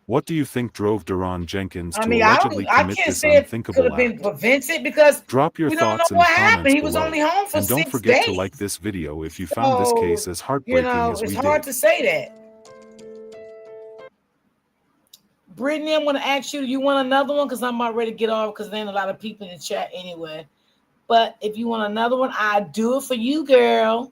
What do you think drove Deron Jenkins to allegedly commit this unthinkable act? Been prevented because drop your thoughts in the comments He was below. only home for and don't 6 forget days. to like this video if you found this case as heartbreaking as we it's did. hard to say that. Brittany, I'm going to ask you, do you want another one? Because I'm about ready to get off because there's a lot of people in the chat anyway. But if you want another one, I'll do it for you, girl.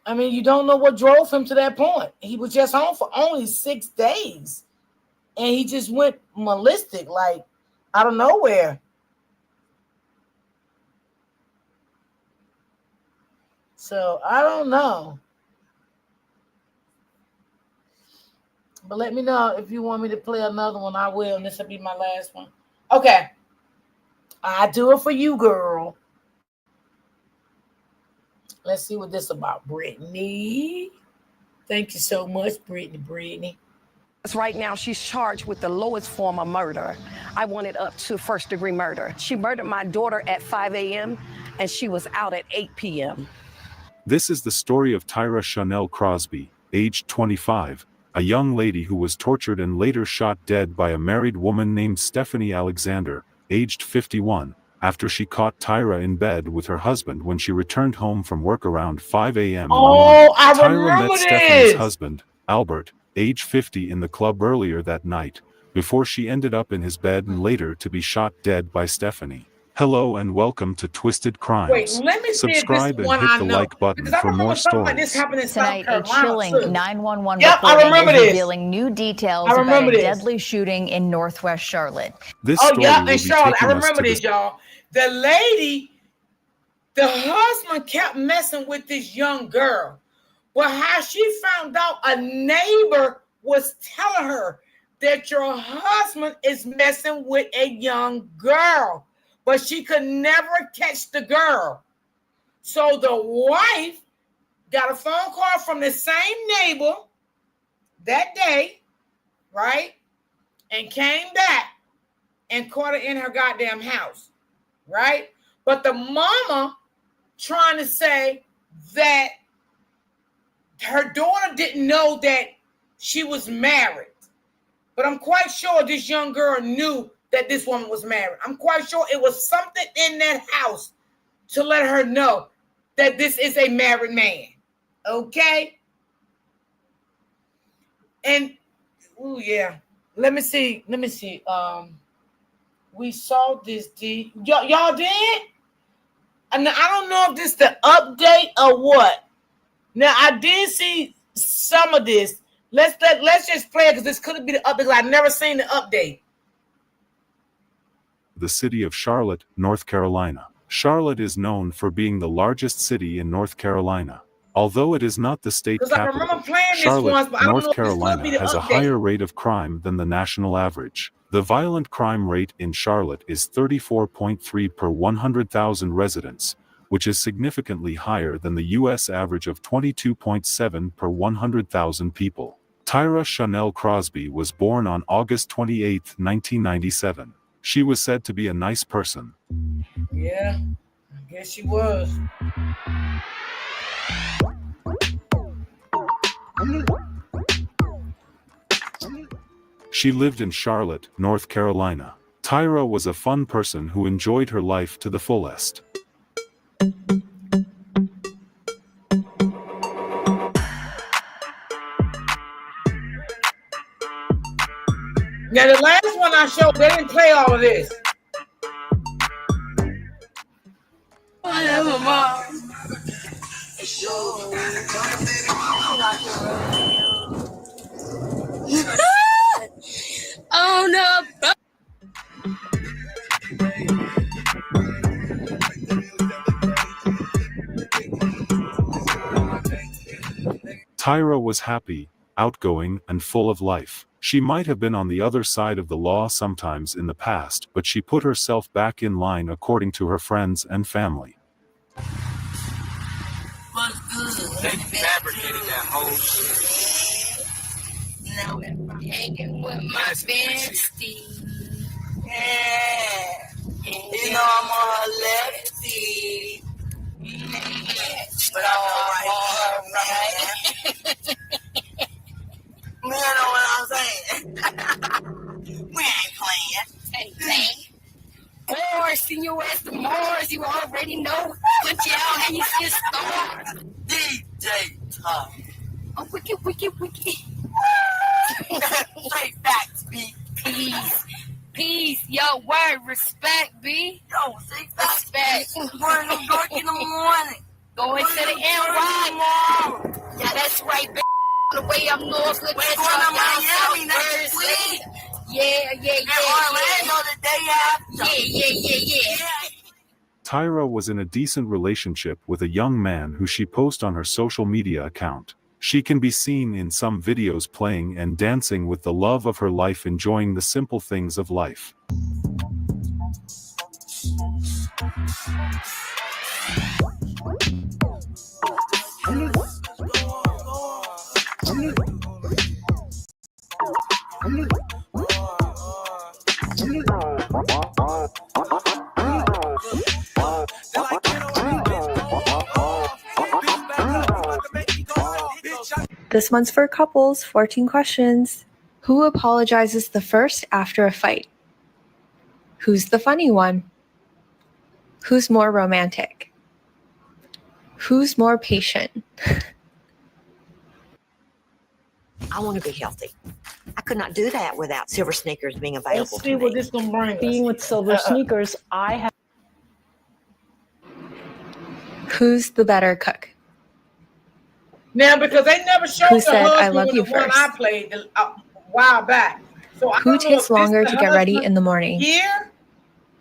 I mean, you don't know what drove him to that point. He was just home for only 6 days. And he just went ballistic, like, out of nowhere. So, I don't know. But let me know if you want me to play another one. I will, and this will be my last one. Okay. I do it for you, girl. Let's see what this is about, Brittany. Thank you so much, Brittany. Right now, she's charged with the lowest form of murder. I want it up to first-degree murder. She murdered my daughter at 5 a.m., and she was out at 8 p.m. This is the story of Tyra Chanel Crosby, aged 25, a young lady who was tortured and later shot dead by a married woman named Stephanie Alexander, aged 51, after she caught Tyra in bed with her husband when she returned home from work around 5 a.m. Tyra met Stephanie's husband, Albert, age 50, in the club earlier that night, before she ended up in his bed and later to be shot dead by Stephanie. Hello and welcome to Twisted Crimes. Wait, let me subscribe and hit the like button for more stories. Like this happened in Tonight, South a Carolina, chilling too. 911 Yep, reporting is this. revealing new details about a deadly shooting in Northwest Charlotte. This story will be Charlotte. I taking us remember to this, y'all. The lady, the husband kept messing with this young girl. Well, how she found out, a neighbor was telling her that your husband is messing with a young girl, but she could never catch the girl. So the wife got a phone call from the same neighbor that day, right? And came back and caught her in her goddamn house, right? But the mama trying to say that her daughter didn't know that she was married. But I'm quite sure this young girl knew that this woman was married. I'm quite sure it was something in that house to let her know that this is a married man. Okay? And, oh yeah. Let me see. We saw this, y'all did? And I don't know if this is the update or what. Now, I did see some of this. Let's just play it because this could be the update. I've never seen the update. The city of Charlotte, North Carolina. Charlotte is known for being the largest city in North Carolina. Although it is not the state capital, Charlotte, North Carolina has a higher rate of crime than the national average. The violent crime rate in Charlotte is 34.3 per 100,000 residents, which is significantly higher than the U.S. average of 22.7 per 100,000 people. Tyra Chanel Crosby was born on August 28, 1997. She was said to be a nice person. Yeah, I guess she was. She lived in Charlotte, North Carolina. Tyra was a fun person who enjoyed her life to the fullest. Now, the last one I showed, they didn't play all of this. Whatever, Mom. Oh no. Tyra was happy, outgoing, and full of life. She might have been on the other side of the law sometimes in the past, but she put herself back in line according to her friends and family. What's good? They fabricated that whole shit. Now I'm hanging with my bestie. Yeah. You know I'm on her lefty. But I'm on her right. You know what I'm saying? We ain't playing. Ain't playing. Morris, senior West Morris, you already know. Put you out and you see stars. DJ Tom. Oh, wiki. Straight facts, B. Peace. Yo, word, respect, B. Yo, say facts. Respect. Going to New York in the morning. Going to the NY. Yeah, that's right, B. The way I'm north, we're going to Miami next week. Yeah. Orlando the day after. Yeah. Tyra was in a decent relationship with a young man who she posts on her social media account. She can be seen in some videos playing and dancing with the love of her life, enjoying the simple things of life. This one's for couples, 14 questions. Who apologizes the first after a fight? Who's the funny one? Who's more romantic? Who's more patient? I want to be healthy. I could not do that without Silver Sneakers being available Let's see to what me. this gonna bring us. Being with Silver Sneakers, I have. Who's the better cook? Now, because they never showed Who the said, husband "I love in you" the one first? I played a while back. So I Who don't know takes if this longer the to get ready husband in the morning? here,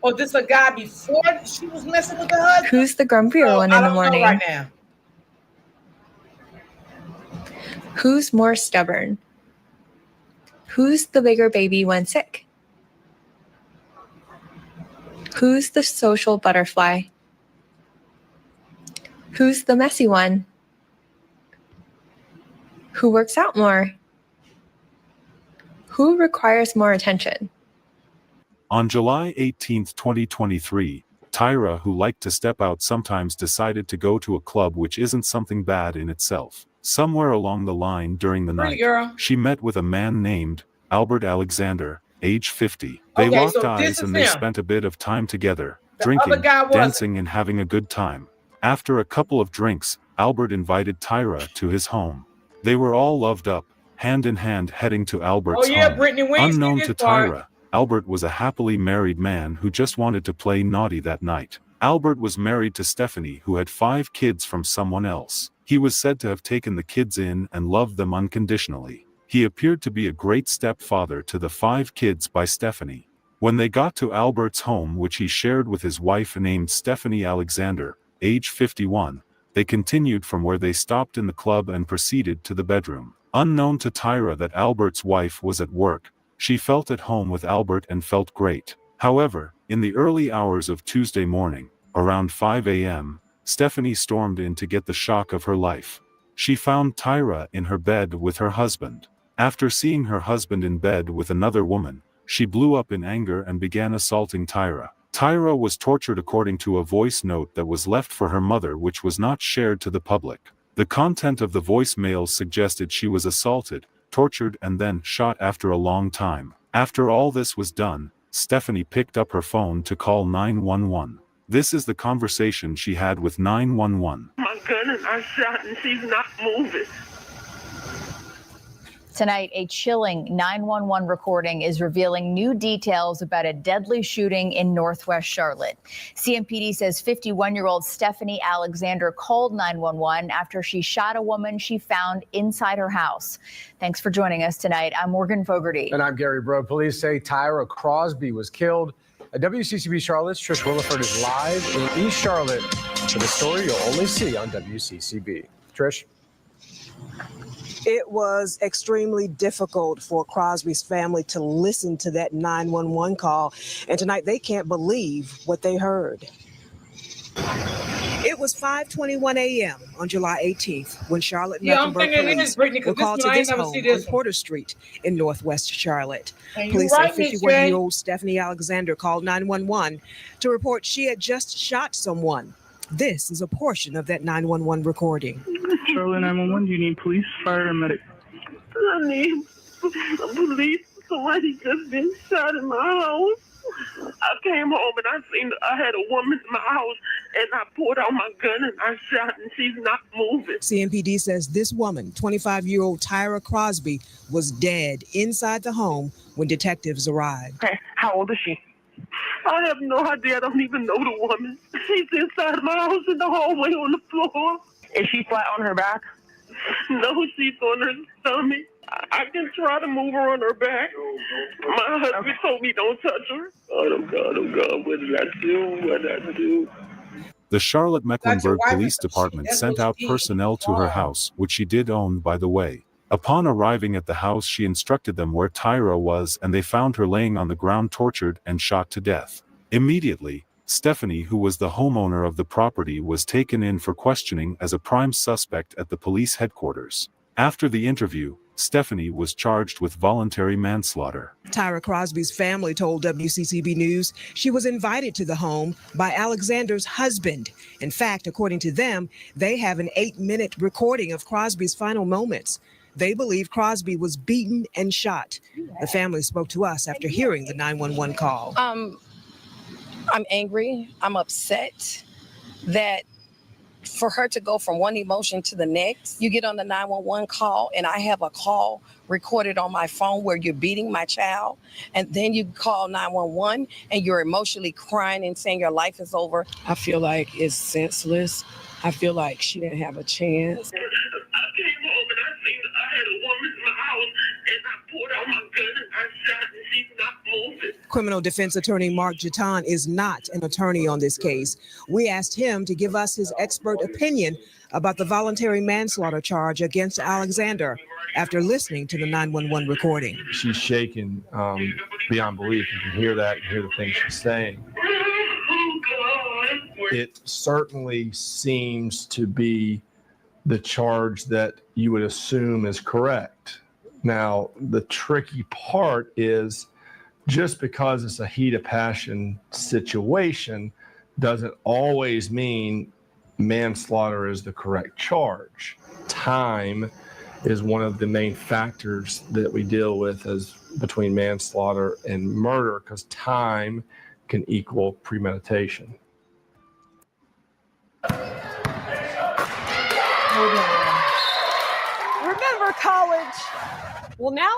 or this a guy before she was messing with the husband. Who's the grumpier So one I in the don't know morning? right now. Who's more stubborn? Who's the bigger baby when sick? Who's the social butterfly? Who's the messy one? Who works out more? Who requires more attention? On July 18, 2023, Tyra, who liked to step out sometimes, decided to go to a club, which isn't something bad in itself. Somewhere along the line during the Pretty night, girl. she met with a man named Albert Alexander, age 50. They Okay, locked so this eyes is and they him. spent a bit of time together, The drinking, other guy wasn't. dancing, and having a good time. After a couple of drinks, Albert invited Tyra to his home. They were all loved up, hand in hand, heading to Albert's Oh yeah, home. Brittany, we ain't Unknown seen to this part. Tyra, Albert was a happily married man who just wanted to play naughty that night. Albert was married to Stephanie, who had 5 kids from someone else. He was said to have taken the kids in and loved them unconditionally. He appeared to be a great stepfather to the 5 kids by Stephanie. When they got to Albert's home, which he shared with his wife named Stephanie Alexander, age 51, they continued from where they stopped in the club and proceeded to the bedroom. Unknown to Tyra that Albert's wife was at work, she felt at home with Albert and felt great. However, in the early hours of Tuesday morning, around 5 a.m., Stephanie stormed in to get the shock of her life. She found Tyra in her bed with her husband. After seeing her husband in bed with another woman, she blew up in anger and began assaulting Tyra. Tyra was tortured according to a voice note that was left for her mother, which was not shared to the public. The content of the voicemail suggested she was assaulted, tortured, and then shot after a long time. After all this was done, Stephanie picked up her phone to call 911. This is the conversation she had with 911. My gun and I shot and she's not moving. Tonight, a chilling 911 recording is revealing new details about a deadly shooting in Northwest Charlotte. CMPD says 51-year-old Stephanie Alexander called 911 after she shot a woman she found inside her house. Thanks for joining us tonight. I'm Morgan Fogarty. And I'm Gary Bro. Police say Tyra Crosby was killed. At WCCB Charlotte's Trish Williford is live in East Charlotte for the story you'll only see on WCCB. Trish? It was extremely difficult for Crosby's family to listen to that 911 call, and tonight they can't believe what they heard. It was 5:21 a.m. on July 18th when Charlotte Yeah, I'm Mecklenburg thinking it police is, Brittany, were because this called one to I ain't this never home see on this one. Porter Street in Northwest Charlotte. And you Police say right, Miss 51-year-old Stephanie Alexander called 911 to report she had just shot someone. This is a portion of that 911 recording. Charlotte 911, do you need police, fire, or medic? I need police. Somebody just been shot in my house. I came home and I had a woman in my house and I pulled out my gun and I shot and she's not moving. CMPD says this woman, 25-year-old Tyra Crosby, was dead inside the home when detectives arrived. Okay, how old is she? I have no idea. I don't even know the woman. She's inside my house in the hallway on the floor. Is she flat on her back? No, she's on her stomach. I can try to move her on her back. My husband told me don't touch her. Oh God, what did I do? What did I do? The Charlotte Mecklenburg wife Police and some Department shit. That's sent what out she did. personnel to her house, which she did own, by the way. Upon arriving at the house, she instructed them where Tyra was, and they found her laying on the ground, tortured and shot to death. Immediately, Stephanie, who was the homeowner of the property, was taken in for questioning as a prime suspect at the police headquarters. After the interview, Stephanie was charged with voluntary manslaughter. Tyra Crosby's family told WCCB News she was invited to the home by Alexander's husband. In fact, according to them, they have an 8-minute recording of Crosby's final moments. They believe Crosby was beaten and shot. The family spoke to us after hearing the 911 call. I'm angry. I'm upset that for her to go from one emotion to the next, you get on the 911 call and I have a call recorded on my phone where you're beating my child, and then you call 911 and you're emotionally crying and saying your life is over. I feel like it's senseless. I feel like she didn't have a chance. I came home and I had a woman in my house and I pulled out my gun and I shot and she's not moving. Criminal defense attorney Mark Jatan is not an attorney on this case. We asked him to give us his expert opinion about the voluntary manslaughter charge against Alexander after listening to the 911 recording. She's shaken beyond belief. You can hear that and hear the things she's saying. It certainly seems to be the charge that you would assume is correct. Now, the tricky part is just because it's a heat of passion situation doesn't always mean manslaughter is the correct charge. Time is one of the main factors that we deal with as between manslaughter and murder, because time can equal premeditation. Remember college. Well, now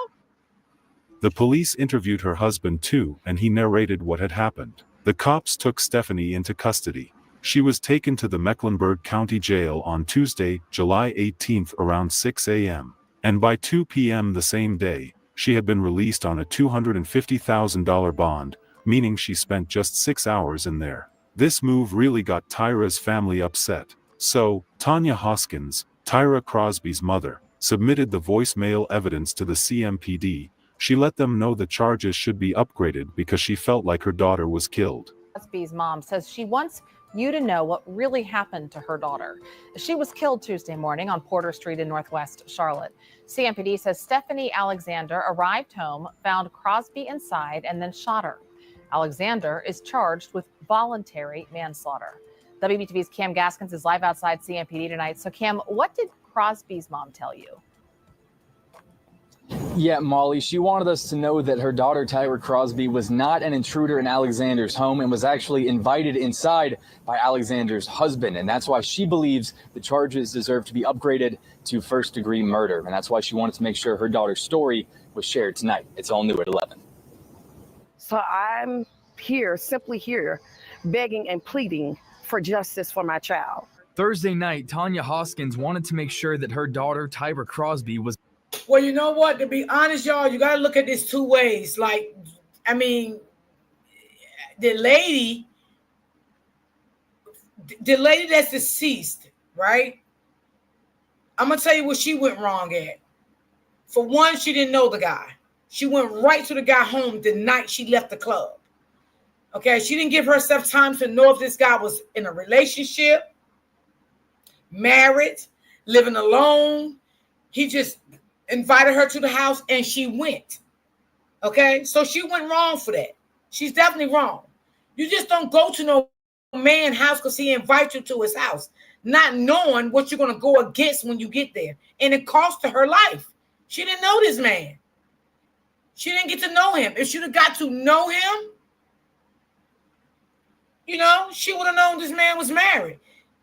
The police interviewed her husband too, and he narrated what had happened. The cops took Stephanie into custody. She was taken to the Mecklenburg County Jail on Tuesday, July 18th around 6 a.m. And by 2 p.m. the same day, she had been released on a $250,000 bond, meaning she spent just 6 hours in there. This move really got Tyra's family upset. So, Tanya Hoskins, Tyra Crosby's mother, submitted the voicemail evidence to the CMPD. She let them know the charges should be upgraded because she felt like her daughter was killed. Crosby's mom says she wants you to know what really happened to her daughter. She was killed Tuesday morning on Porter Street in Northwest Charlotte. CMPD says Stephanie Alexander arrived home, found Crosby inside, and then shot her. Alexander is charged with voluntary manslaughter. WBTV's Cam Gaskins is live outside CMPD tonight. So, Cam, what did Crosby's mom tell you? Yeah, Molly, she wanted us to know that her daughter, Tyra Crosby, was not an intruder in Alexander's home and was actually invited inside by Alexander's husband. And that's why she believes the charges deserve to be upgraded to first-degree murder. And that's why she wanted to make sure her daughter's story was shared tonight. It's all new at 11. So I'm here, simply here, begging and pleading for justice for my child. Thursday night, Tanya Hoskins wanted to make sure that her daughter, Tyra Crosby, was... Well, you know what? To be honest, y'all, you got to look at this two ways. Like, I mean, the lady that's deceased, right? I'm going to tell you what she went wrong at. For one, she didn't know the guy. She went right to the guy home the night she left the club. Okay, she didn't give herself time to know if this guy was in a relationship, married, living alone. He just invited her to the house and she went. Okay, so she went wrong for that. She's definitely wrong. You just don't go to no man's house because he invites you to his house, not knowing what you're going to go against when you get there. And it cost her life. She didn't know this man. She didn't get to know him. If she'd have got to know him, you know, she would have known this man was married.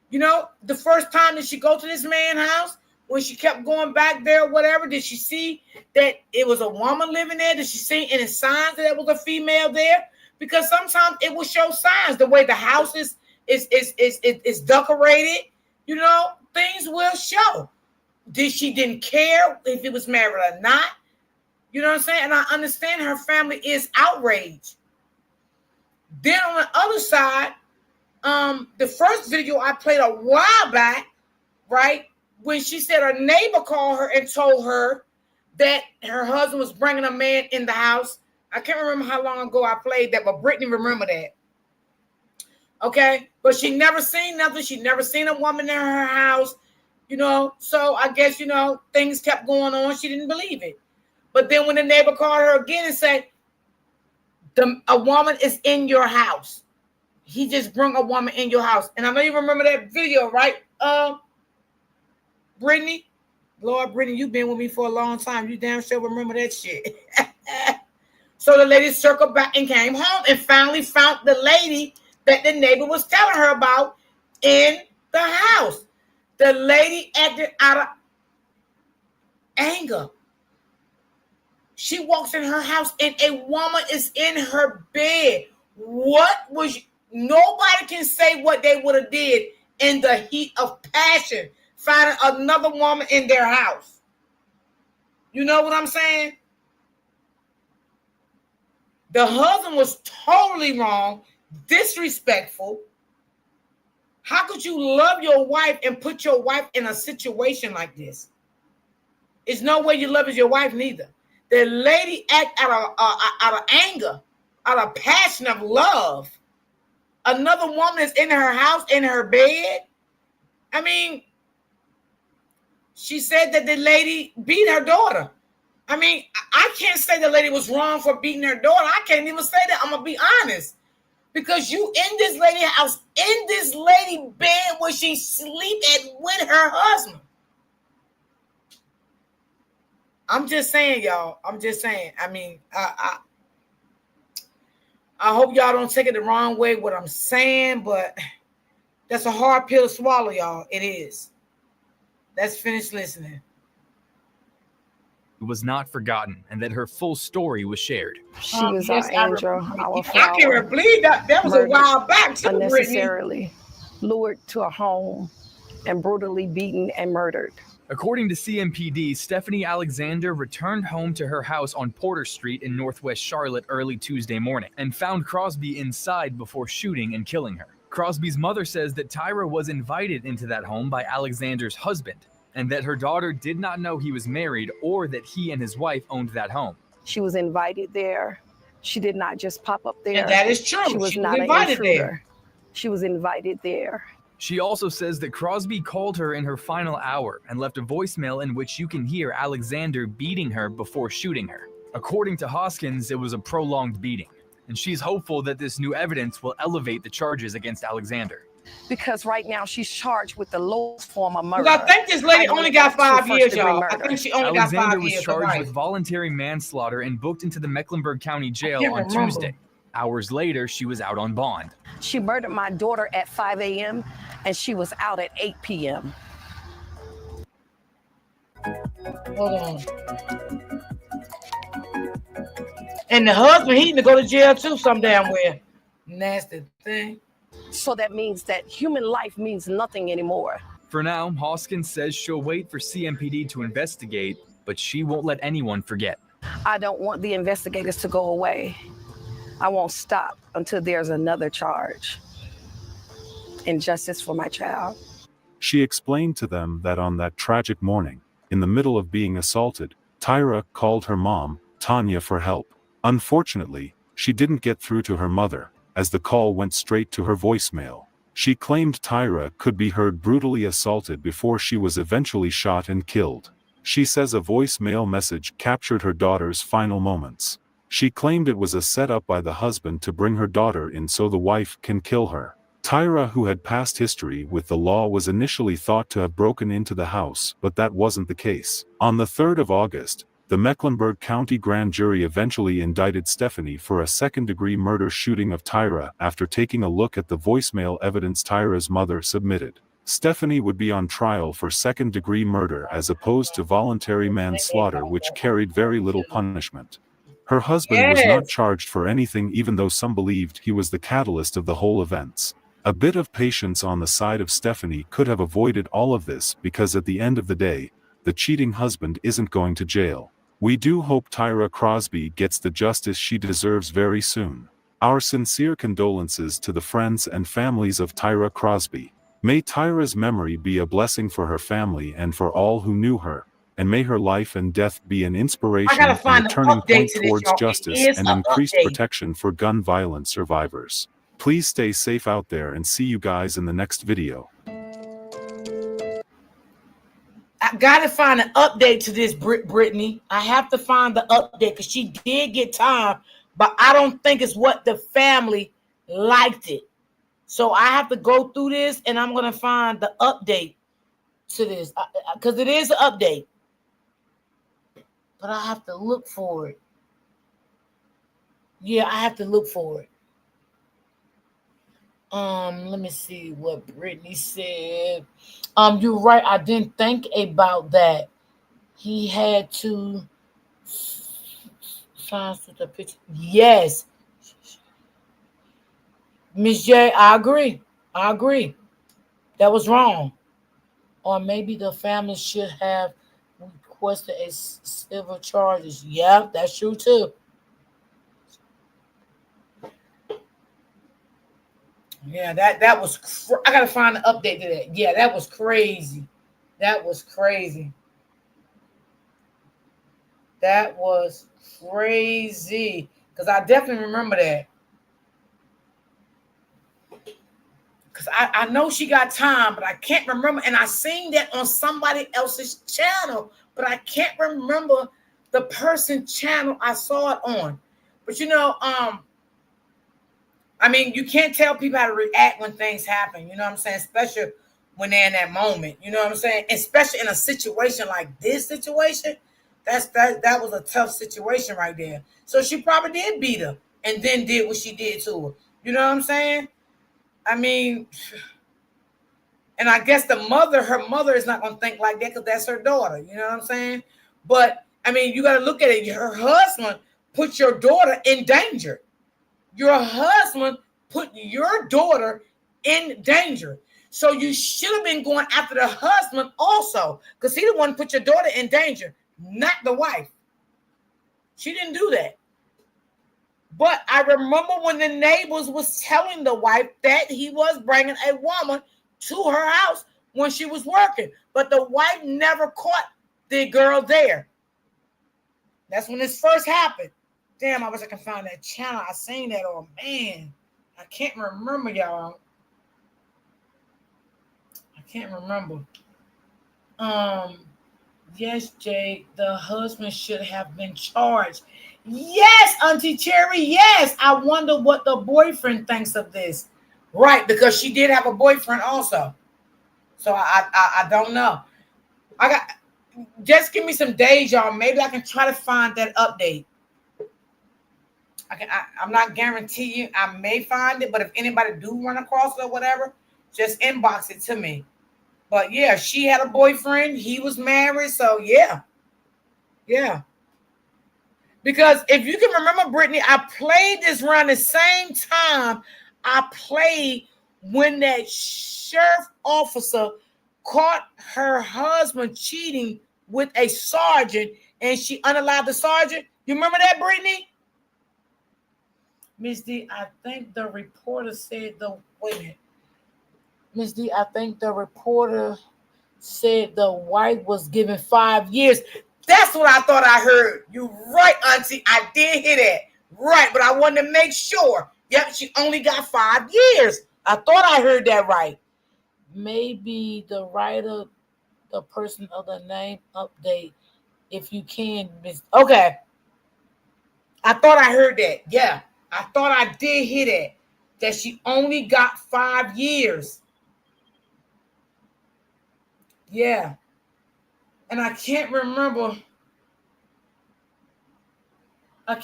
You know, the first time that she go to this man's house, when she kept going back there or whatever, did she see that it was a woman living there? Did she see any signs that there was a female there? Because sometimes it will show signs. The way the house is decorated, you know, things will show. She didn't care if it was married or not. You know what I'm saying? And I understand her family is outraged. Then on the other side, the first video I played a while back, right, when she said her neighbor called her and told her that her husband was bringing a man in the house. I can't remember how long ago I played that, but Brittany remember that. Okay, but she never seen nothing. She never seen a woman in her house, you know. So I guess, you know, things kept going on. She didn't believe it. But then when the neighbor called her again and said, a woman is in your house. He just brought a woman in your house. And I know you remember that video, right? Brittany? Lord, Brittany, you've been with me for a long time. You damn sure remember that shit. So the lady circled back and came home and finally found the lady that the neighbor was telling her about in the house. The lady acted out of anger. She walks in her house and a woman is in her bed. Nobody can say what they would have did in the heat of passion, finding another woman in their house. You know what I'm saying? The husband was totally wrong, disrespectful. How could you love your wife and put your wife in a situation like this? There's no way you love your wife neither. The lady act out of anger, out of passion of love. Another woman is in her house, in her bed. I mean, she said that the lady beat her daughter. I mean, I can't say the lady was wrong for beating her daughter. I can't even say that. I'm going to be honest. Because you in this lady's house, in this lady bed where she sleep at with her husband. I'm just saying, y'all. I'm just saying. I mean, I hope y'all don't take it the wrong way what I'm saying, but that's a hard pill to swallow, y'all. It is. Let's finish listening. Was not forgotten and that her full story was shared. She was our angel, our flower. I can't believe that. That was a while back, too, unnecessarily lured to a home and brutally beaten and murdered. According to CMPD, Stephanie Alexander returned home to her house on Porter Street in Northwest Charlotte early Tuesday morning and found Crosby inside before shooting and killing her. Crosby's mother says that Tyra was invited into that home by Alexander's husband, and that her daughter did not know he was married or that he and his wife owned that home. She was invited there. She did not just pop up there. And that is true. She was not invited there. She was invited there. She also says that Crosby called her in her final hour and left a voicemail in which you can hear Alexander beating her before shooting her. According to Hoskins, it was a prolonged beating, and she's hopeful that this new evidence will elevate the charges against Alexander. Because right now she's charged with the lowest form of murder. I think this lady only got 5 years, y'all. I think she only got 5 years. Alexander was charged with voluntary manslaughter and booked into the Mecklenburg County Jail on Tuesday. Hours later, she was out on bond. She murdered my daughter at 5 a.m. and she was out at 8 p.m. Hold on. And the husband, he need to go to jail too some damn way. Nasty thing. So that means that human life means nothing anymore. For now, Hoskins says she'll wait for CMPD to investigate, but she won't let anyone forget. I don't want the investigators to go away. I won't stop until there's another charge and justice for my child. She explained to them that on that tragic morning, in the middle of being assaulted, Tyra called her mom, Tanya, for help. Unfortunately, she didn't get through to her mother, as the call went straight to her voicemail. She claimed Tyra could be heard brutally assaulted before she was eventually shot and killed. She says a voicemail message captured her daughter's final moments. She claimed it was a setup by the husband to bring her daughter in so the wife can kill her. Tyra, who had past history with the law, was initially thought to have broken into the house, but that wasn't the case. On the 3rd of August, the Mecklenburg County grand jury eventually indicted Stephanie for a second-degree murder shooting of Tyra after taking a look at the voicemail evidence Tyra's mother submitted. Stephanie would be on trial for second-degree murder as opposed to voluntary manslaughter, which carried very little punishment. Her husband was not charged for anything, even though some believed he was the catalyst of the whole events. A bit of patience on the side of Stephanie could have avoided all of this, because at the end of the day, the cheating husband isn't going to jail. We do hope Tyra Crosby gets the justice she deserves very soon. Our sincere condolences to the friends and families of Tyra Crosby. May Tyra's memory be a blessing for her family and for all who knew her, and may her life and death be an inspiration and a turning point towards justice and increased protection for gun violence survivors. Please stay safe out there, and see you guys in the next video. I gotta find an update to this, Brittany. I have to find the update because she did get time, but I don't think it's what the family liked it. So I have to go through this, and I'm gonna find the update to this because it is an update, but I have to look for it. Yeah, I have to look for it. Let me see what Brittany said. You're right. I didn't think about that. He had to find the picture. Yes, Miss J. I agree. That was wrong. Or maybe the family should have requested a civil charges. Yeah, that's true too. Yeah, that was. I gotta find an update to that. Yeah, that was crazy. That was crazy. Because I definitely remember that. Because I know she got time, but I can't remember. And I seen that on somebody else's channel, but I can't remember the person's channel I saw it on. But I mean, you can't tell people how to react when things happen. You know what I'm saying? Especially when they're in that moment. You know what I'm saying? Especially in a situation like this situation. That was a tough situation right there. So she probably did beat her and then did what she did to her. You know what I'm saying? I mean, and I guess her mother is not going to think like that because that's her daughter. You know what I'm saying? But, I mean, you got to look at it. Her husband put your daughter in danger. Your husband put your daughter in danger. So you should have been going after the husband also, because he the one who put your daughter in danger, not the wife. She didn't do that. But I remember when the neighbors was telling the wife that he was bringing a woman to her house when she was working. But the wife never caught the girl there. That's when this first happened. Damn, I wish I could find that channel. I seen that on, man. I can't remember, y'all. I can't remember. Yes, Jay, the husband should have been charged. Yes, Auntie Cherry, yes. I wonder what the boyfriend thinks of this. Right, because she did have a boyfriend also. So I don't know. Just give me some days, y'all. Maybe I can try to find that update. I'm not guaranteeing you. I may find it, but if anybody do run across it or whatever, just inbox it to me. But yeah, she had a boyfriend. He was married. So yeah. Because if you can remember, Brittany, I played this around the same time I played when that sheriff officer caught her husband cheating with a sergeant and she unalived the sergeant. You remember that, Brittany? Miss D, I think the reporter said Miss D, I think the reporter said the wife was given 5 years. That's what I thought I heard. You right, Auntie. I did hear that. Right, but I wanted to make sure. Yep, she only got 5 years. I thought I heard that right. Maybe the writer, the person of the name update, if you can. Okay. I thought I heard that. Yeah, I thought I did hear that. That she only got 5 years. Yeah. And I can't remember. Damn,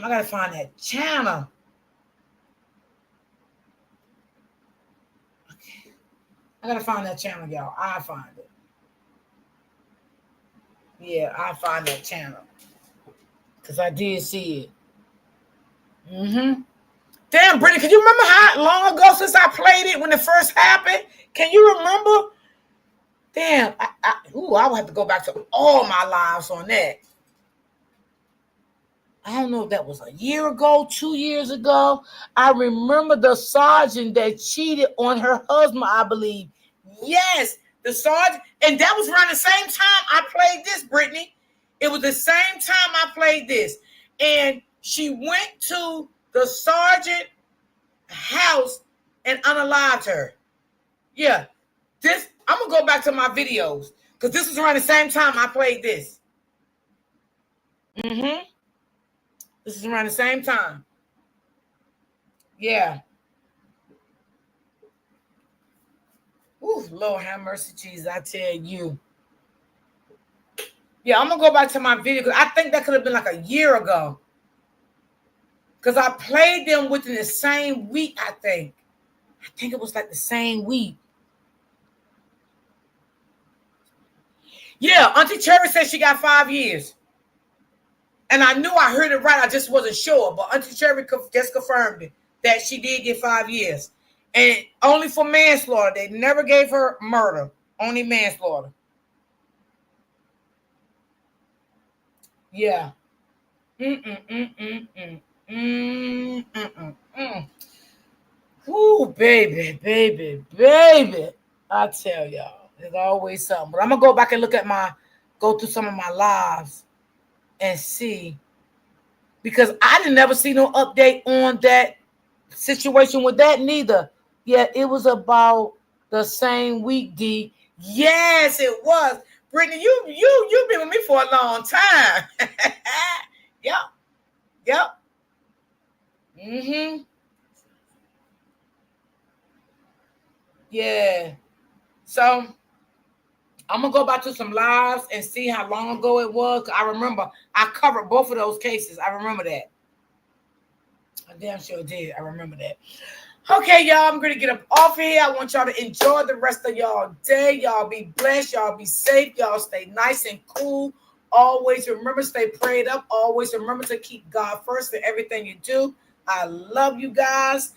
I gotta find that channel. Okay. I gotta find that channel, y'all. I'll find it. Yeah, I'll find that channel. Because I did see it. Mm-hmm. Damn, Brittany, can you remember how long ago since I played it when it first happened? Can you remember? Damn, I would have to go back to all my lives on that. I don't know if that was a year ago, 2 years ago. I remember the sergeant that cheated on her husband, I believe. Yes, the sergeant. And that was around the same time I played this, Brittany. It was the same time I played this. And she went to the sergeant house and unalived her. Yeah. I'm going to go back to my videos because this was around the same time I played this. Mm-hmm. This is around the same time. Yeah. Ooh, Lord have mercy, Jesus, I tell you. Yeah, I'm going to go back to my video because I think that could have been like a year ago. Because I played them within the same week, I think. I think it was like the same week. Yeah, Auntie Cherry said she got 5 years. And I knew I heard it right. I just wasn't sure. But Auntie Cherry just confirmed it, that she did get 5 years. And only for manslaughter. They never gave her murder. Only manslaughter. Yeah. Ooh, baby. I tell y'all, there's always something. But I'm going to go back and go through some of my lives and see. Because I didn't never see no update on that situation with that neither. Yeah, it was about the same week, D. Yes, it was. Brittany, you've been with me for a long time. Yep. Mm-hmm. Yeah. So I'm gonna go back to some lives and see how long ago it was. I remember I covered both of those cases. I remember that. I damn sure did. I remember that. Okay, y'all, I'm going to get up off here. I want y'all to enjoy the rest of y'all day. Y'all be blessed. Y'all be safe. Y'all stay nice and cool. Always remember, stay prayed up. Always remember to keep God first in everything you do. I love you guys.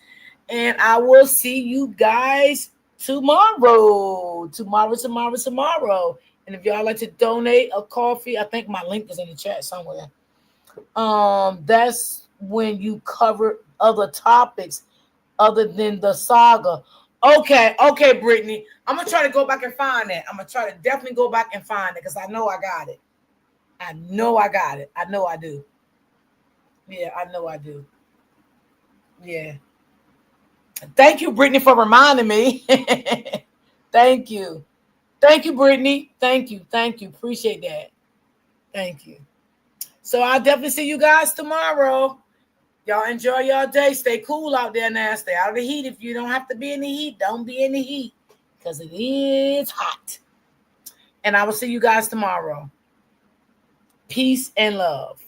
And I will see you guys tomorrow. Tomorrow. And if y'all like to donate a coffee, I think my link is in the chat somewhere. That's when you cover other topics other than the saga. Okay, Brittany. I'm gonna try to go back and find that. I'm gonna try to definitely go back and find it because I know I got it. I know I do. Yeah, I know I do. Yeah. Thank you, Brittany, for reminding me. Thank you, Brittany. Thank you. Appreciate that. Thank you. So I'll definitely see you guys tomorrow. Y'all enjoy your day. Stay cool out there now. Stay out of the heat. If you don't have to be in the heat, don't be in the heat because it is hot. And I will see you guys tomorrow. Peace and love.